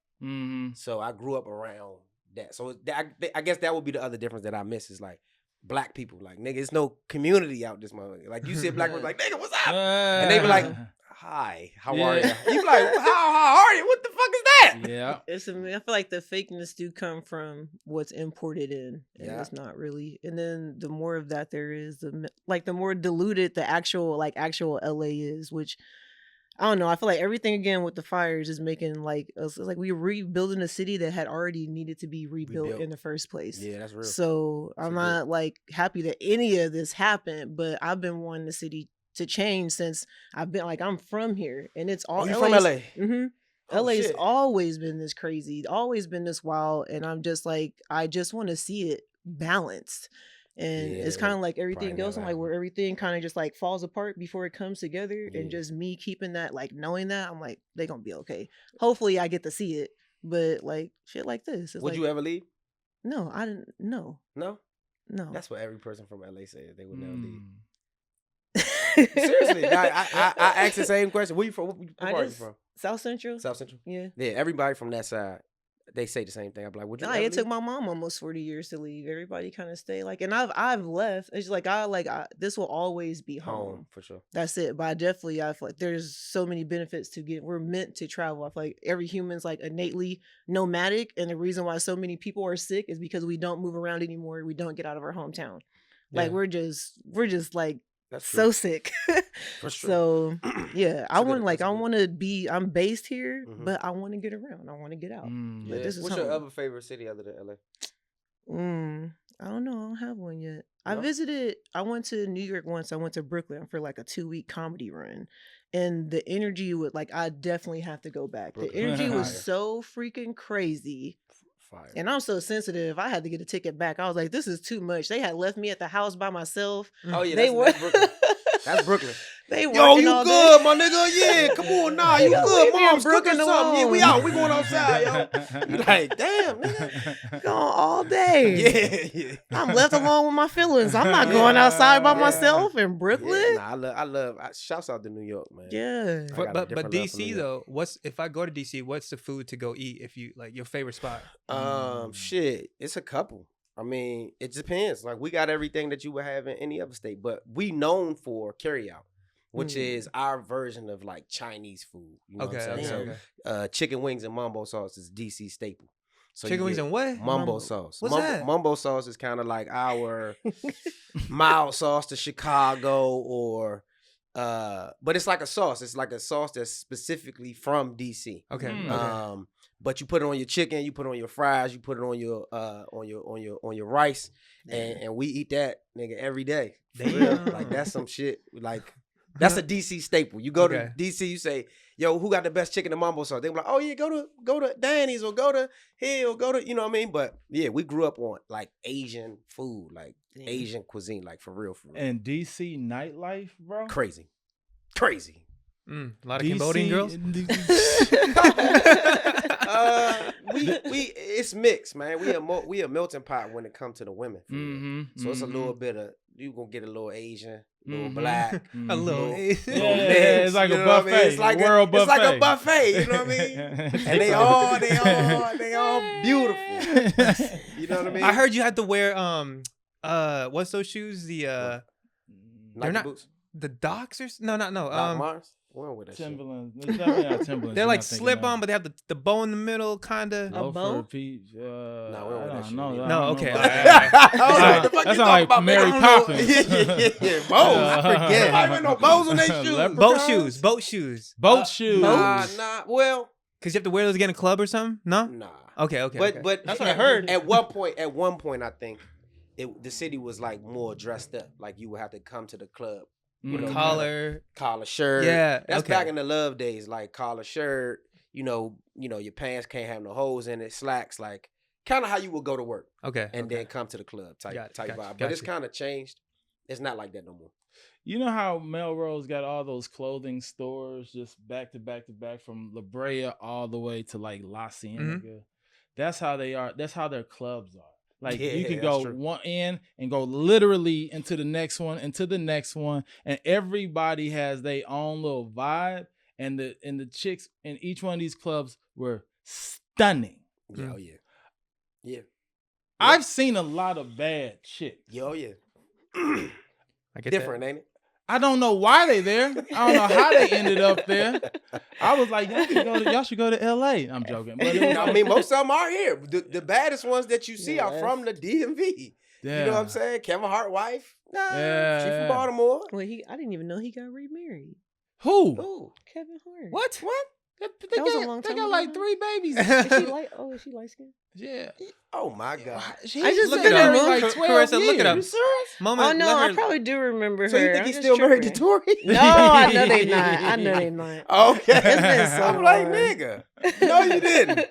So I grew up around that. So I guess that would be the other difference that I miss is like black people. Like, nigga, it's no community out this motherfucker. Like, you see a black person like, nigga, what's up? And they be like, hi, how are you? You be like, how are you? What the fuck is that? Yeah. I feel like the fakeness do come from what's imported in, and it's not really. And then the more of that there is, the more diluted the actual LA is, which I don't know. I feel like everything again with the fires is making like it's like we rebuilding a city that had already needed to be rebuilt in the first place. Yeah, that's real. So I'm not like happy that any of this happened, but I've been wanting the city to change since I've been like I'm from here, and it's all. You from LA? Mm-hmm. Oh, LA's shit. always been this crazy, always been this wild, and I'm just like I just want to see it balanced. And it's kind of like everything else. I'm like where everything kind of just like falls apart before it comes together. And just me keeping that, like knowing that, I'm like, they gonna be okay. Hopefully I get to see it. But like shit like this. Would you ever leave? No, I didn't. No. No? No. That's what every person from LA says. They would never leave. Seriously. I asked the same question. Where you from? What part are you from? South Central. South Central? Yeah. Yeah, everybody from that side. They say the same thing. I'm like, would you? It took my mom almost 40 years to leave. Everybody kind of stay like, and I've left. It's like this will always be home for sure. That's it. But I feel like there's so many benefits to get. We're meant to travel. I feel like every human's like innately nomadic, and the reason why so many people are sick is because we don't move around anymore. We don't get out of our hometown. Like we're just like. That's so sick. So yeah, I'm based here, but I want to get around. I want to get out. But this is what's your other favorite city other than LA? I don't know. I don't have one yet. No? I went to New York once. I went to Brooklyn for like a 2-week comedy run. And the energy I definitely have to go back. Brooklyn. The energy was so freaking crazy. Fire. And I'm so sensitive. I had to get a ticket back. I was like, this is too much. They had left me at the house by myself. Oh yeah, that's Brooklyn. That's Brooklyn. They were yo, you good, my nigga? Yeah, come on now. You good, mom's cooking something. Yeah, we out. We going outside, yo. You like, damn, nigga. Gone all day. Yeah. I'm left alone with my feelings. I'm not going outside by myself in Brooklyn. Yeah, nah, I love shouts out to New York, man. Yeah. But DC though, if I go to DC, what's the food to go eat if you like your favorite spot? Shit, it's a couple. I mean, it depends. Like, we got everything that you would have in any other state, but we known for carryout, which is our version of like Chinese food. You know what I'm saying? So, chicken wings and mumbo sauce is DC staple. So chicken wings and what? Mumbo sauce. What's that? Mumbo sauce is kind of like our mild sauce to Chicago, or but it's like a sauce. It's like a sauce that's specifically from DC. Okay. But you put it on your chicken, you put it on your fries, you put it on your rice, and we eat that, nigga, every day. For real. Like, that's some shit. Like, that's a DC staple. You go to DC, you say, yo, who got the best chicken and mumbo sauce? They be like, oh yeah, go to Danny's or go to Hill, go to, you know what I mean? But yeah, we grew up on like Asian food, like Asian cuisine, like for real. And DC nightlife, bro? Crazy. A lot of Cambodian girls. We it's mixed, man. We a melting pot when it comes to the women. So it's a little bit of, you gonna get a little Asian, a little black, a little Asian. Yeah, it's like a buffet. I mean? It's like a buffet. It's like a buffet. You know what I mean? And they all beautiful. You know what I mean? I heard you had to wear what's those shoes? The they're not boots. The Docs or no. Doc Mars. Timberland. They're like slip on, but they have the bow in the middle, kind of. A bow? No, okay. That's not like Mary Poppins. Yeah, bows. I forget. I don't know bows on their shoes. Boat shoes. Nah. Well, because you have to wear those again in a club or something. No. Nah. Okay. But that's what I heard. At one point, I think the city was like more dressed up. Like, you would have to come to the club. You know, collar shirt. Yeah, that's back in the love days. Like, collar shirt. You know, your pants can't have no holes in it. Slacks, like kind of how you would go to work. Okay, and then come to the club type vibe. But it's kind of changed. It's not like that no more. You know how Melrose got all those clothing stores just back to back from La Brea all the way to like La Cienega. That's how they are. That's how their clubs are. Like, you can go one end and go literally into the next one, and everybody has their own little vibe. And the chicks in each one of these clubs were stunning. Yeah. I've seen a lot of bad chicks. Yeah. I get different, that. ain't it? I don't know why they there. I don't know how they ended up there. I was like, y'all should go to LA. I'm joking. But I mean, most of them are here. The baddest ones that you see are from the DMV. Yeah. You know what I'm saying? Kevin Hart wife. Nah, she from Baltimore. Well, I didn't even know he got remarried. Who? Ooh. Kevin Hart. What? They That was a got, long they time got ago. like 3 babies. Is she light? Oh, is she light skinned? Yeah. Oh my God. She I just look looked at at her her like Car- 12 Carissa, years. look it up. You serious? Moment, Oh no, let I her- probably do remember So her. you think I'm he's just still married to tripping. Tori? No, I know they not. I know they not. Okay. It's been so I'm like, long. nigga. No, you didn't.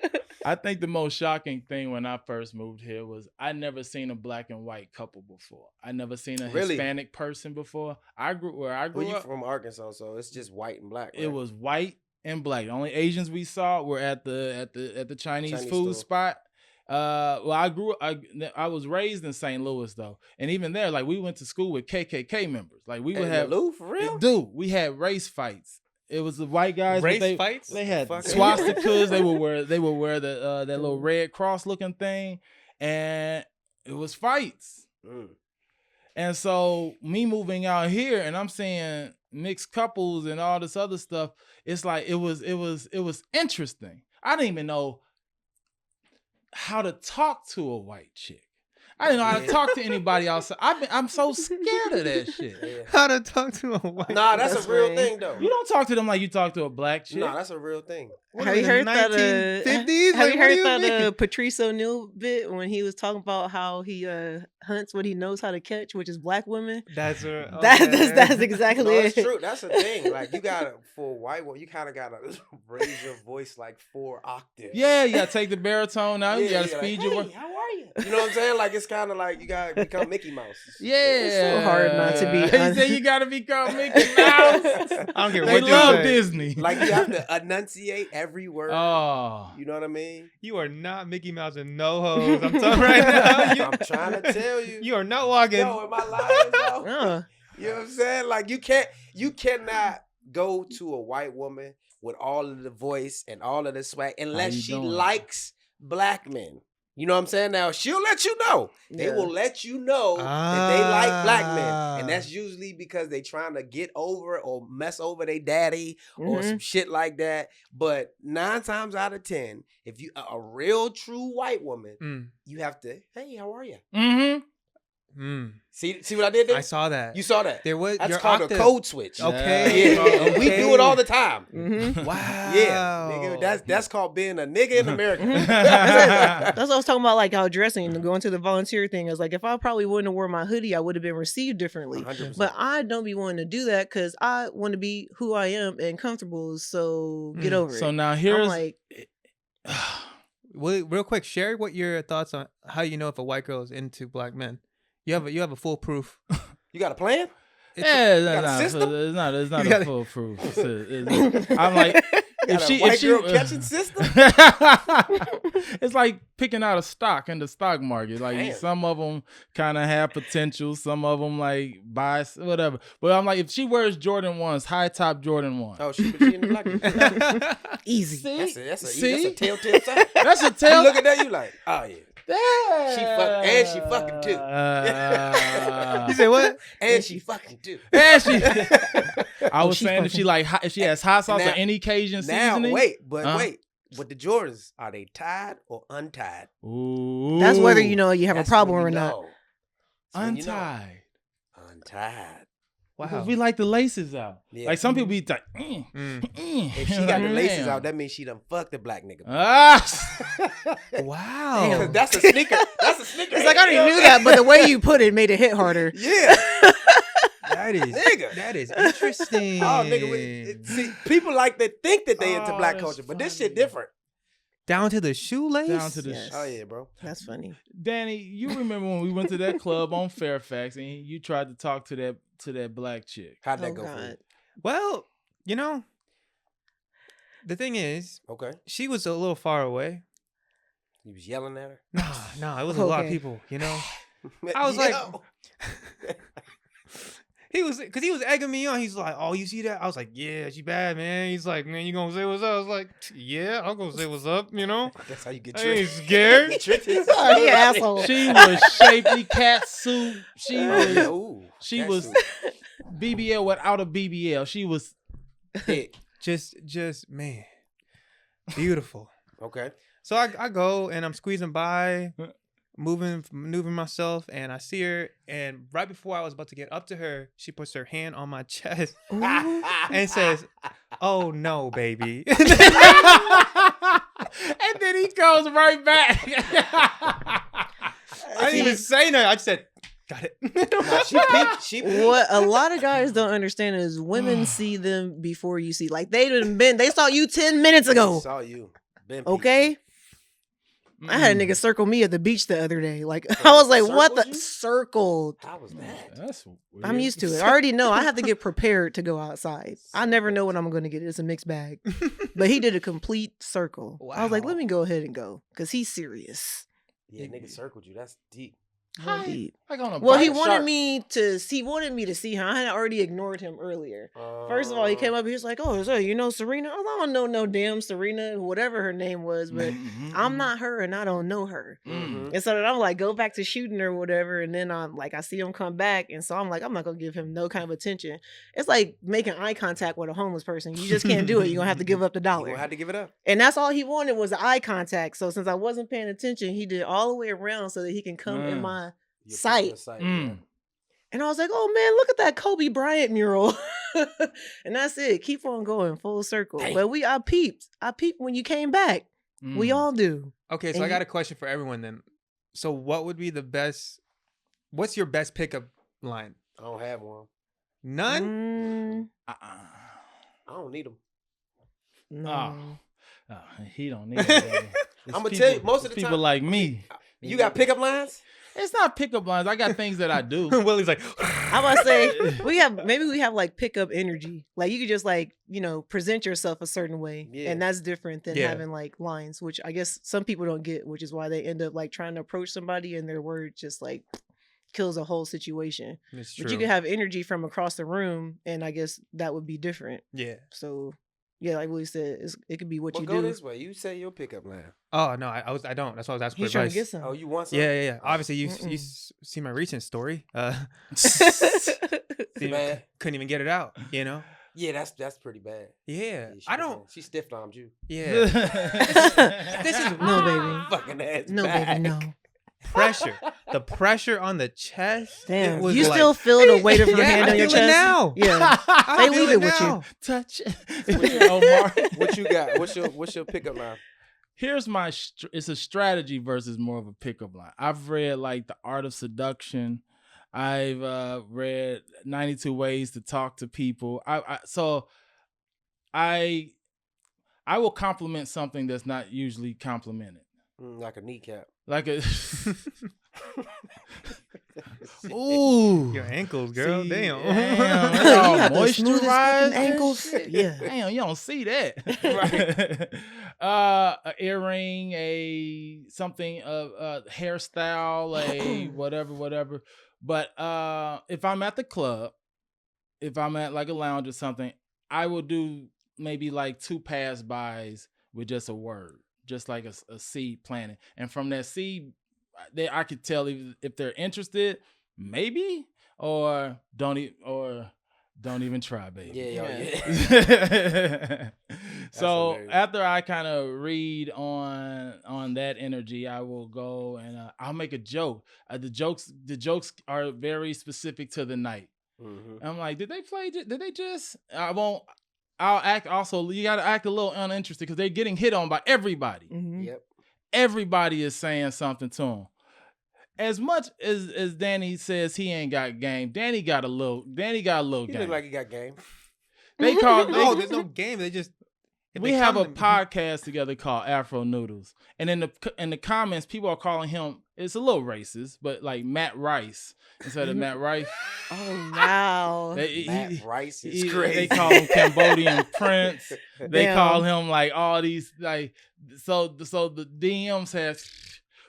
I think the most shocking thing when I first moved here was I never seen a black and white couple before. I never seen a Really? Hispanic person before. I grew Well, you up. from Arkansas, so it's just white and black. It right? was white and black. The only Asians we saw were at the Chinese food store. spot. Well, I was raised in St. Louis though, and even there, like we went to school with KKK members. Like we would In have, the Lou, for real? dude, we had race fights. It was the white guys. but Race fights? They had Fuck. swastikas. They would wear that little red cross looking thing, and it was fights. Mm. And so me moving out here and I'm seeing mixed couples and all this other stuff, it's like it was interesting. I didn't even know how to talk to a white chick. I didn't know how to talk to anybody else. I'm so scared of that shit. Yeah. How to talk to a white? Nah, that's That's a real funny. thing though. You don't talk to them like you talk to a black chick. Nah, that's a real thing. What Have are you we, heard the that? 1950s? Have Like, you what do heard that mean? Patrice O'Neal bit when he was talking about how he hunts what he knows how to catch, which is black women? That's That's exactly No, it. it's true. That's the thing. Like you gotta for a white one, you kind of gotta raise your voice like 4 octaves. Yeah, you gotta take the baritone out. You gotta you're speed like, your hey, work. how are you? You know what I'm saying? Like it's kind of like you gotta become Mickey Mouse. Yeah, It's so hard not to be He said you gotta become Mickey Mouse. I don't care They what you love say. Disney. Like you have to enunciate every word. Oh, You know what I mean? You are not Mickey Mouse and no hoes. I'm telling you right now. You, I'm trying to tell you. you are not walking. Yo, am I lying, though? Uh, You know what I'm saying? Like you cannot go to a white woman with all of the voice and all of the swag unless you she doing? likes black men. You know what I'm saying? Now she'll let you know. They Yeah. will let you know that they like black men, Ah. and that's usually because they trying to get over or mess over their daddy or Mhm. some shit like that. But 9 times out of 10, if you a real true white woman, Mm. you have to, hey, how are you? mm-hmm. Mm. See what I did there? I saw that. You saw that. There was That's your called octave. a code switch. Okay. Yeah, and we do it all the time. mhm. Wow. Yeah, nigga, that's called being a nigga in America. That's what I was talking about, like how dressing and going to the volunteer thing. Is like if I probably wouldn't have worn my hoodie, I would have been received differently. 100%. But I don't be wanting to do that because I want to be who I am and comfortable. So get over So it. now I'm here's like, Well, real quick, share what your thoughts on how you know if a white girl is into black men. You have a fool proof. You got a plan? yeah, got a that's system? it's not You a got a- foolproof. I'm like, Got a white girl catching system? it's like picking out a stock in the stock market. Like Damn. some of them kind of have potential, some of them like bias, whatever. But I'm like, if she wears Jordan 1s, high top Jordan 1. Oh, she in the black girl. easy. See? That's a See? telltale sign. That's a You tell. look at that, you like, oh yeah. Yeah. She fucking too. You say what? And she fucking too. And she, I was she saying if she has hot sauce Now- or any Cajun Now seasoning. wait. Huh? With the Jordans, are they tied or untied? Ooh. That's whether you know you have That's a problem when or you not. know. That's when you know. untied. Untied. Wow. Because we like the laces out. Yeah. Like some people be like, If she got the laces out, that means she done fucked the black nigga. Wow. Damn. That's a sneaker. That's a sneaker. It's like I already knew that, but the way you put it made it hit harder. Yeah. That is Nigga. That is interesting. Oh, nigga. See, people like to think that they into Oh, black that's culture, but this shit funny. different. Down to the shoelace. Down to the Yes. Oh yeah, bro. That's funny. Danny, you remember when we went to that club on Fairfax and you tried to talk to that black chick? How'd that Oh, go for God. you? Well, you know, the thing is, Okay. she was a little far away. You was yelling at her. No, it was a lot of Okay. people. You know, I was like, Yo. he was egging me on. He's like, "Oh, you see that?" I was like, "Yeah, she bad, man." He's like, "Man, you gonna say what's up?" I was like, "Yeah, I'm gonna say what's up." You know, That's how you get I ain't tricked. scared. Get tricked. Oh, you asshole. She was shapely cat soup. She Oh, yeah. was Ooh, she that was suit. BBL without a BBL. She was thick. just man, beautiful. Okay. So I go and I'm squeezing by, maneuvering myself, and I see her, and right before I was about to get up to her, she puts her hand on my chest and says, "Oh no, baby." And then he goes right back. I didn't even say nothing. I just said, "Got it." Nah, she peeped. What a lot of guys don't understand is women see them before you see. Like they saw you 10 minutes ago. Saw you. Been Okay. I had a nigga circle me at the beach the other day. Like I was like, what the circled? How was that? That's weird. I'm used to it. I already know. I have to get prepared to go outside. I never know what I'm going to get. It's a mixed bag. But he did a complete circle. Wow. I was like, let me go ahead and go because he's serious. Yeah, nigga circled you. That's deep. Deep. Like on a Well, he bike. wanted me to see him. I had already ignored him earlier. First of all, he came up. He was like, "Oh, so you know Serena?" I don't know no damn Serena, whatever her name was, but I'm not her, and I don't know her. And so then I'm like, go back to shooting or whatever, and then I'm like, I see him come back, and so I'm like, I'm not gonna give him no kind of attention. It's like making eye contact with a homeless person. You just can't do it. You're gonna have to give up the You dollar. gonna have to give it up. And that's all he wanted was the eye contact. So since I wasn't paying attention, he did it all the way around so that he can come in my sight. Yeah. And I was like, oh man, look at that Kobe Bryant mural. And that's it. Keep on going full circle. Dang. But I peeped when you came back. We all do. Okay, so And I got a question for everyone then. So what would be what's your best pickup line? I don't have one. None? I don't need them. No. Oh, he don't need it. I'm gonna tell you, most of the people time, like me. You got pickup lines? It's not pickup lines. I got things that I do. Willie's like, I was to say maybe we have like pickup energy. Like you could just like, present yourself a certain way. Yeah. And that's different than having like lines, which I guess some people don't get, which is why they end up like trying to approach somebody and their word just like kills a whole situation. it's true. But you can have energy from across the room, and I guess that would be different. Yeah. So yeah, like Willie said, it could be what you go do. this way. You say your pickup line. Oh no, I don't. That's why I was asking He's for trying advice. to get some. Oh, you want some? Yeah. Obviously, you see my recent story. Bad. Couldn't even get it out. Yeah, that's pretty bad. Yeah, I don't. She stiff armed you. Yeah. This is no baby. Fucking ass. No back. baby, no. Pressure. The pressure on the chest. Damn, was you like, still feel the weight of her hand I on your feel it chest now. Yeah, I they feel leave it with now. you. Touch. Omar, what you got? What's your pickup line? Here's it's a strategy versus more of a pickup line. I've read like The Art of Seduction. I've read 92 Ways to Talk to People. I will compliment something that's not usually complimented. Like a kneecap. Like a ooh, Your ankles, girl. See, Damn. You got the smoothest fucking moisturized ankles. Yeah. Damn, you don't see that. An earring, something, a hairstyle, a whatever. But if I'm at the club, if I'm at like a lounge or something, I will do maybe like 2 pass-bys with just a word, just like a seed planted. And from that seed, I could tell if they're interested, maybe, or don't even try, baby. Yeah. So hilarious. after I kind of read on that energy, I will go and I'll make a joke. The jokes are very specific to the night. Mm-hmm. I'm like, did they just? I'll act also. You got to act a little uninterested because they're getting hit on by everybody. Mm-hmm. Yep. Everybody is saying something to him. As much as Danny says he ain't got game, Danny got a little He game. look like he got game. They call No, there's no game. They just. We have a podcast together called Afro Noodles, and in the comments, people are calling him. It's a little racist, but like Matt Rice instead of Matt Rice. Oh wow. Matt Rice is crazy. They call him Cambodian Prince. They Damn. call him like all these like so the DMs has,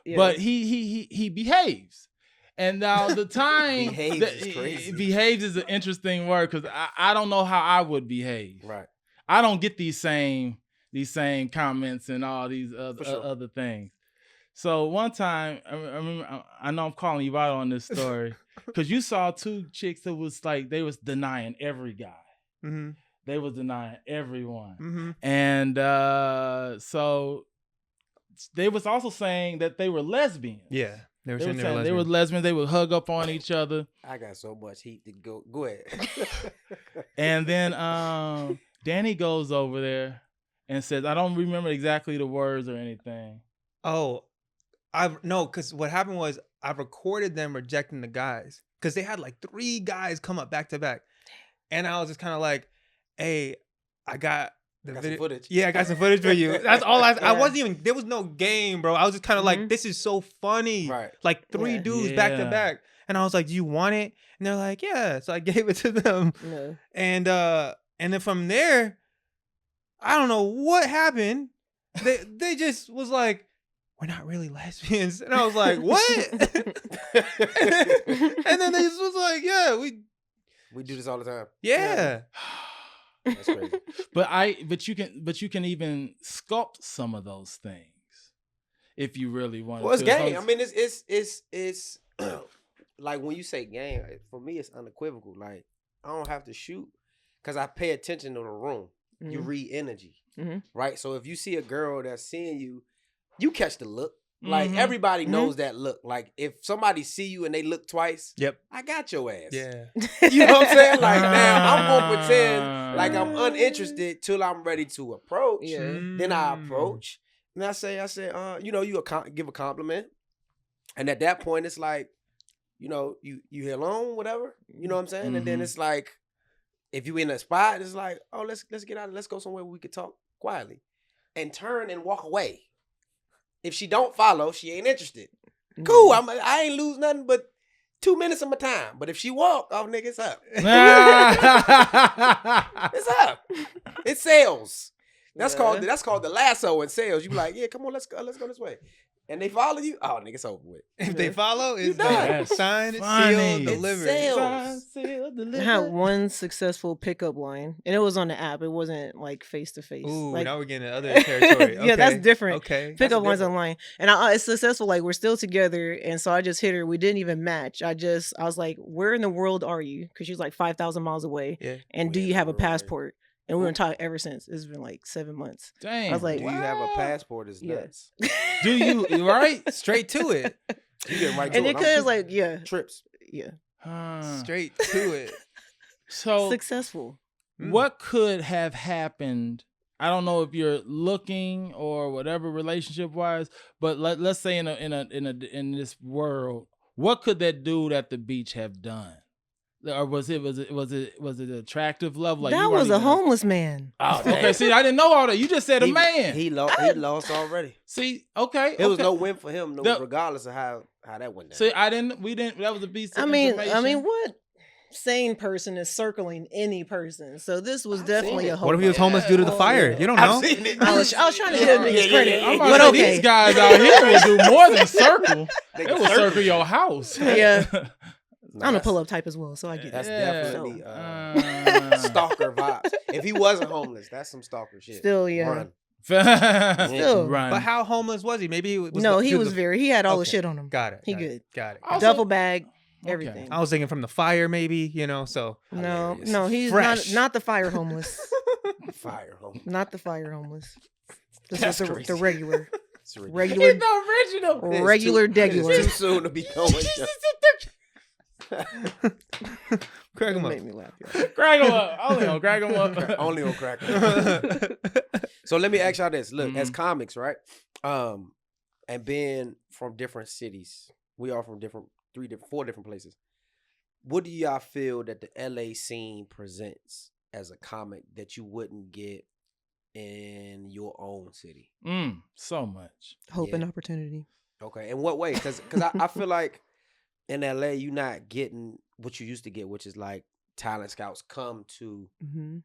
Yeah. but he behaves. And now the time Behaves is crazy. Behaves is an interesting word because I don't know how I would behave. Right. I don't get these same comments and all these sure. other things. So one time, I know I'm calling you out on this story because you saw 2 chicks that was like they was denying every guy. Mm-hmm. They was denying everyone, Mm-hmm. and so they was also saying that they were lesbians. Yeah. They were saying saying they were lesbians. They would hug up on each other. I got so much heat to go. Go ahead. And then Danny goes over there and says, I don't remember exactly the words or anything. Oh, because what happened was I recorded them rejecting the guys because they had like 3 guys come up back to back, and I was just kind of like, "Hey, I got the video footage. Yeah, I got some footage for you." That's all I Yeah. wasn't even. There was no game, bro. I was just kind of like, "This is so funny." Right. Like 3 dudes back to back, and I was like, "Do you want it?" And they're like, "Yeah." So I gave it to them, and then from there, I don't know what happened. They just was like, "We're not really lesbians," and I was like, "What?" And then they just was like, "Yeah, we do this all the time." yeah." That's crazy. But you can even sculpt some of those things if you really want to. Well, it's game. I mean, it's like when you say game, for me, it's unequivocal. Like I don't have to shoot because I pay attention to the room. Mm-hmm. You read energy, right? So if you see a girl that's seeing you, you catch the look. Like everybody knows that look. Like if somebody see you and they look twice, I got your ass. Yeah. You know what I'm saying? Like, damn, I'm gonna pretend like I'm uninterested till I'm ready to approach. Yeah. Then I approach and I say, you know, you give a compliment, and at that point it's like, you know, you here alone, whatever. You know what I'm saying? And then it's like, if you in a spot, it's like, oh, let's get out. Let's go somewhere where we could talk quietly, and turn and walk away. If she don't follow, she ain't interested. Cool. I ain't lose nothing but 2 minutes of my time. But if she walk, oh nigga, it's up. It's up. It's sales. That's called the lasso in sales. You be like, yeah, come on, let's go this way. And they follow you, oh nigga, it's over with. If they follow, it's done. Signed, sealed, delivered. I had one successful pickup line, and it was on the app. It wasn't like face to face. Ooh, like, now we're getting into other territory. Okay. Yeah, that's different. Okay, pickup lines online, and it's successful. Like we're still together, and so I just hit her. We didn't even match. I was like, "Where in the world are you?" Because she's like 5,000 miles away. Yeah. And do you have a passport? And we've been talking ever since. It's been like 7 months. Dang. I was like, do you have a passport? Is nuts. Do you, right? Straight to it. You get right to and it. And it could like, trips. Yeah. Straight to it. So successful. What could have happened? I don't know if you're looking or whatever relationship wise, but let's say in this world, what could that dude at the beach have done? Or was it attractive love? Like that was a homeless man. Oh, okay. See, I didn't know all that. You just said a man. He lost already. See, okay. It was no win for him, regardless of how that went down. See, we didn't. That was a piece of I mean, what sane person is circling any person? So this was definitely a homeless. What if he was homeless due to the fire? You don't know. I was trying to give him credit. But okay. These guys out here will do more than circle. They will circle your house. Yeah. I'm a pull-up type as well, so I get that's definitely stalker vibes. If he wasn't homeless, that's some stalker shit. Still, yeah. Run. Still. Run. But how homeless was he? Maybe he was. He had all the shit on him. Got it. Got it. Also, duffel bag, everything. I was thinking from the fire, maybe, so. No, he's not the fire homeless. Fire homeless. Not the fire homeless. This is the regular. Regular. He's the original. Regular degular. Too soon to be going. Crack him up. Make me laugh. Crack him up. Only on crack him up. Only on crack him up. So let me ask y'all this. Look, as comics, right? And being from different cities, we are from four different places. What do y'all feel that the LA scene presents as a comic that you wouldn't get in your own city? So much. Hope and opportunity. Okay. In what way? Because I feel like in LA, you're not getting what you used to get, which is like talent scouts come to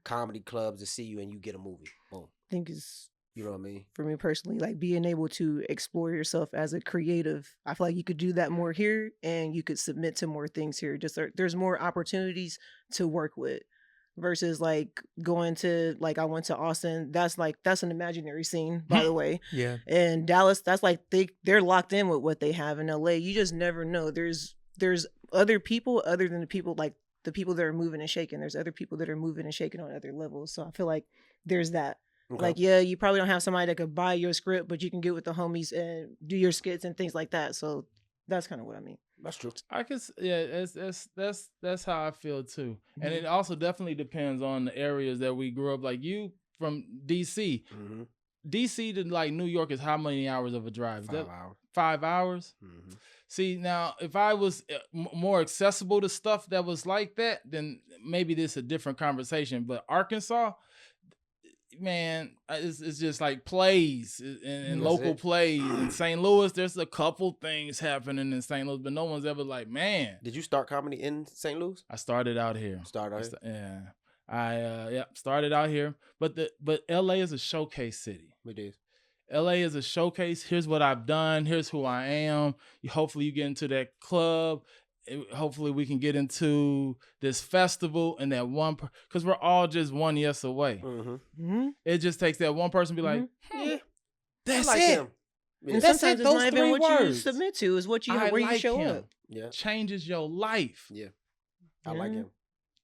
comedy clubs to see you and you get a movie. Boom. I think it's, you know what I mean? For me personally, like being able to explore yourself as a creative. I feel like you could do that more here and you could submit to more things here. Just there's more opportunities to work with versus like going to, like I went to Austin. That's an imaginary scene, by the way. Yeah. And Dallas, that's like they're locked in with what they have. In LA, you just never know. There's other people other than the people like the people that are moving and shaking. There's other people that are moving and shaking on other levels. So I feel like there's that. Okay. Like, yeah, you probably don't have somebody that could buy your script, but you can get with the homies and do your skits and things like that. So That's kind of what I mean. That's true. I guess, yeah, that's how I feel too. Mm-hmm. And it also definitely depends on the areas that we grew up. Like you from DC. Mm-hmm. DC to like New York is how many hours of a drive? 5 hours. 5 hours? Mm-hmm. See, now, if I was more accessible to stuff that was like that, then maybe this is a different conversation. But Arkansas, man, it's just like plays and local plays. In St. Louis, there's a couple things happening in St. Louis, but no one's ever like, man. Did you start comedy in St. Louis? I started out here. Yeah. I started out here. But LA is a showcase city. It is. LA is a showcase. Here's what I've done. Here's who I am. Hopefully you get into that club. Hopefully we can get into this festival and that one, because we're all just one yes away. Mm-hmm. Mm-hmm. It just takes that one person to be like, yeah, that's like it. Yeah. And sometimes it's not even what you submit to, is what you where you show up. Yeah, changes your life. Yeah, I like him.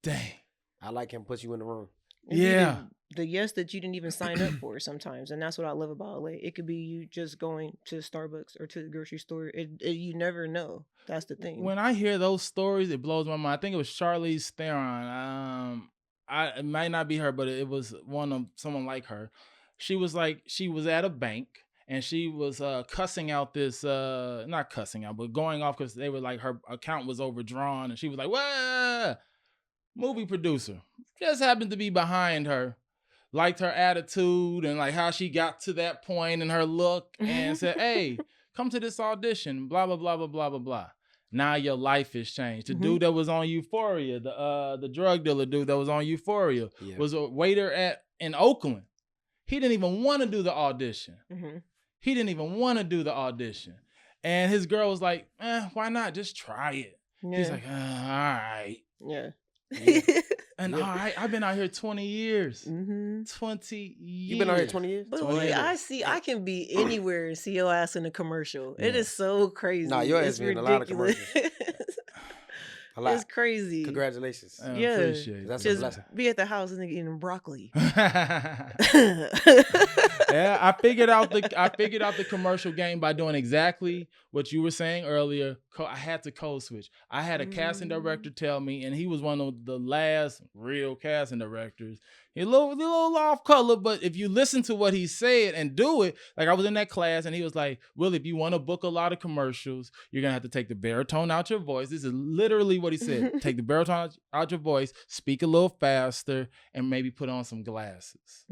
Dang, I like him. Puts you in the room. Yeah. The yes that you didn't even sign up for sometimes. And that's what I love about LA. It could be you just going to Starbucks or to the grocery store. You never know. That's the thing. When I hear those stories, it blows my mind. I think it was Charlize Theron. It might not be her, but it was someone like her. She was at a bank and she was cussing out this, not cussing out, but going off because they were like, her account was overdrawn. And she was like, what? Movie producer just happened to be behind her, liked her attitude and like how she got to that point and her look, and said, hey, come to this audition, blah, blah, blah, blah, blah, blah, blah. Now your life has changed. The dude that was on Euphoria, the drug dealer dude that was on Euphoria, was a waiter in Oakland. He didn't even want to do the audition. Mm-hmm. He didn't even want to do the audition. And his girl was like, why not? Just try it. Yeah. He's like, all right. Yeah. Yeah. And all right, I've been out here 20 years. Mm-hmm. 20 years. You've been out here 20 years? But I can be anywhere and see your ass in a commercial. Yeah. It is so crazy. Nah, your ass be in a lot of commercials. A lot. It's crazy. Congratulations. I appreciate it. That's just a blessing. Be at the house and eating broccoli. Yeah, I figured out the commercial game by doing exactly what you were saying earlier. I had to code switch. I had a casting director tell me, and he was one of the last real casting directors. He's a little off color, but if you listen to what he said and do it, like I was in that class and he was like, Will, if you want to book a lot of commercials, you're going to have to take the baritone out your voice. This is literally what he said. Take the baritone out your voice, speak a little faster, and maybe put on some glasses.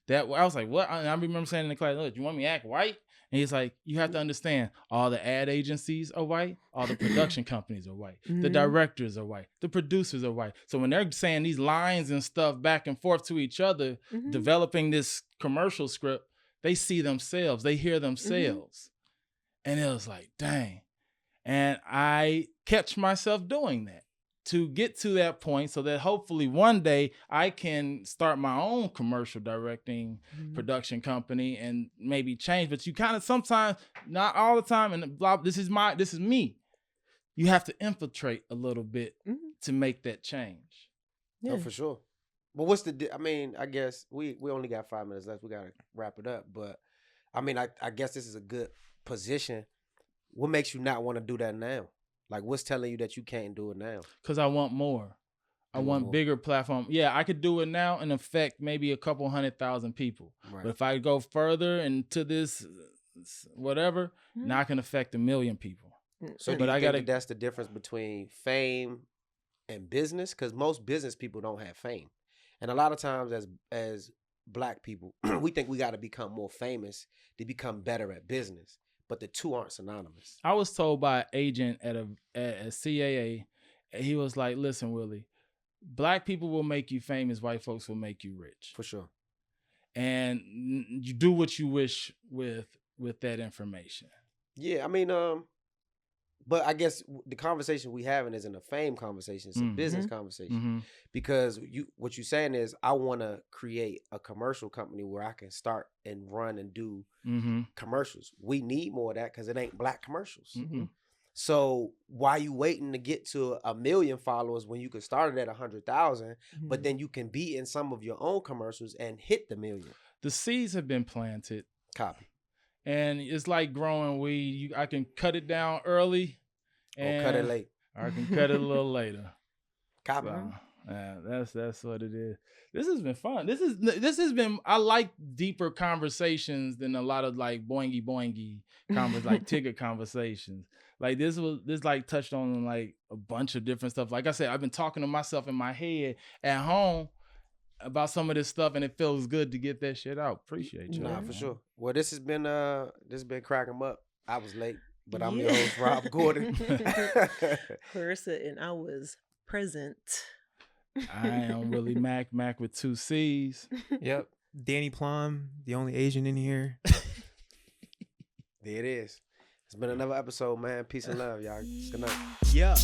That I was like, what? And I remember saying in the class, look, you want me to act white? And he's like, you have to understand, all the ad agencies are white, all the production companies are white, the directors are white, the producers are white. So when they're saying these lines and stuff back and forth to each other, developing this commercial script, they see themselves, they hear themselves. And it was like, dang. And I catch myself doing that to get to that point so that hopefully one day I can start my own commercial directing production company and maybe change. But you kind of sometimes, not all the time, and blah, this is me. You have to infiltrate a little bit to make that change. Yeah, oh, for sure. But what's I guess we only got 5 minutes left. We got to wrap it up. But I mean, I guess this is a good position. What makes you not want to do that now? Like, what's telling you that you can't do it now? Because I want more. I want bigger platform. Yeah, I could do it now and affect maybe a couple 100,000 people. Right. But if I go further into this, whatever, now I can affect 1 million people. So do you think that's the difference between fame and business? Because most business people don't have fame. And a lot of times as Black people, we think we got to become more famous to become better at business. But the two aren't synonymous. I was told by an agent at a CAA, he was like, listen, Willie, Black people will make you famous, white folks will make you rich. For sure. And you do what you wish with that information. Yeah, I mean, but I guess the conversation we having isn't a fame conversation, it's a business conversation. Because what you're saying is, I want to create a commercial company where I can start and run and do commercials. We need more of that because it ain't Black commercials. So why you waiting to get to 1 million followers when you could start it at 100,000, but then you can be in some of your own commercials and hit the 1 million? The seeds have been planted. Copy. And it's like growing weed. I can cut it down early, or cut it late. Or I can cut it a little later. Copy. So, that's what it is. This has been fun. This has been. I like deeper conversations than a lot of like boingy like ticket conversations. Like this like touched on like a bunch of different stuff. Like I said, I've been talking to myself in my head at home about some of this stuff, and it feels good to get that shit out. Appreciate you. Nah, for sure. Well, this has been cracking 'em up. I was late, but I'm your host, Rob Gordon. Clarissa, and I was present. I am Willie Mac with 2 C's. Yep. Danny Plum, the only Asian in here. There it is. It's been another episode, man. Peace and love, y'all. Good night. Yeah.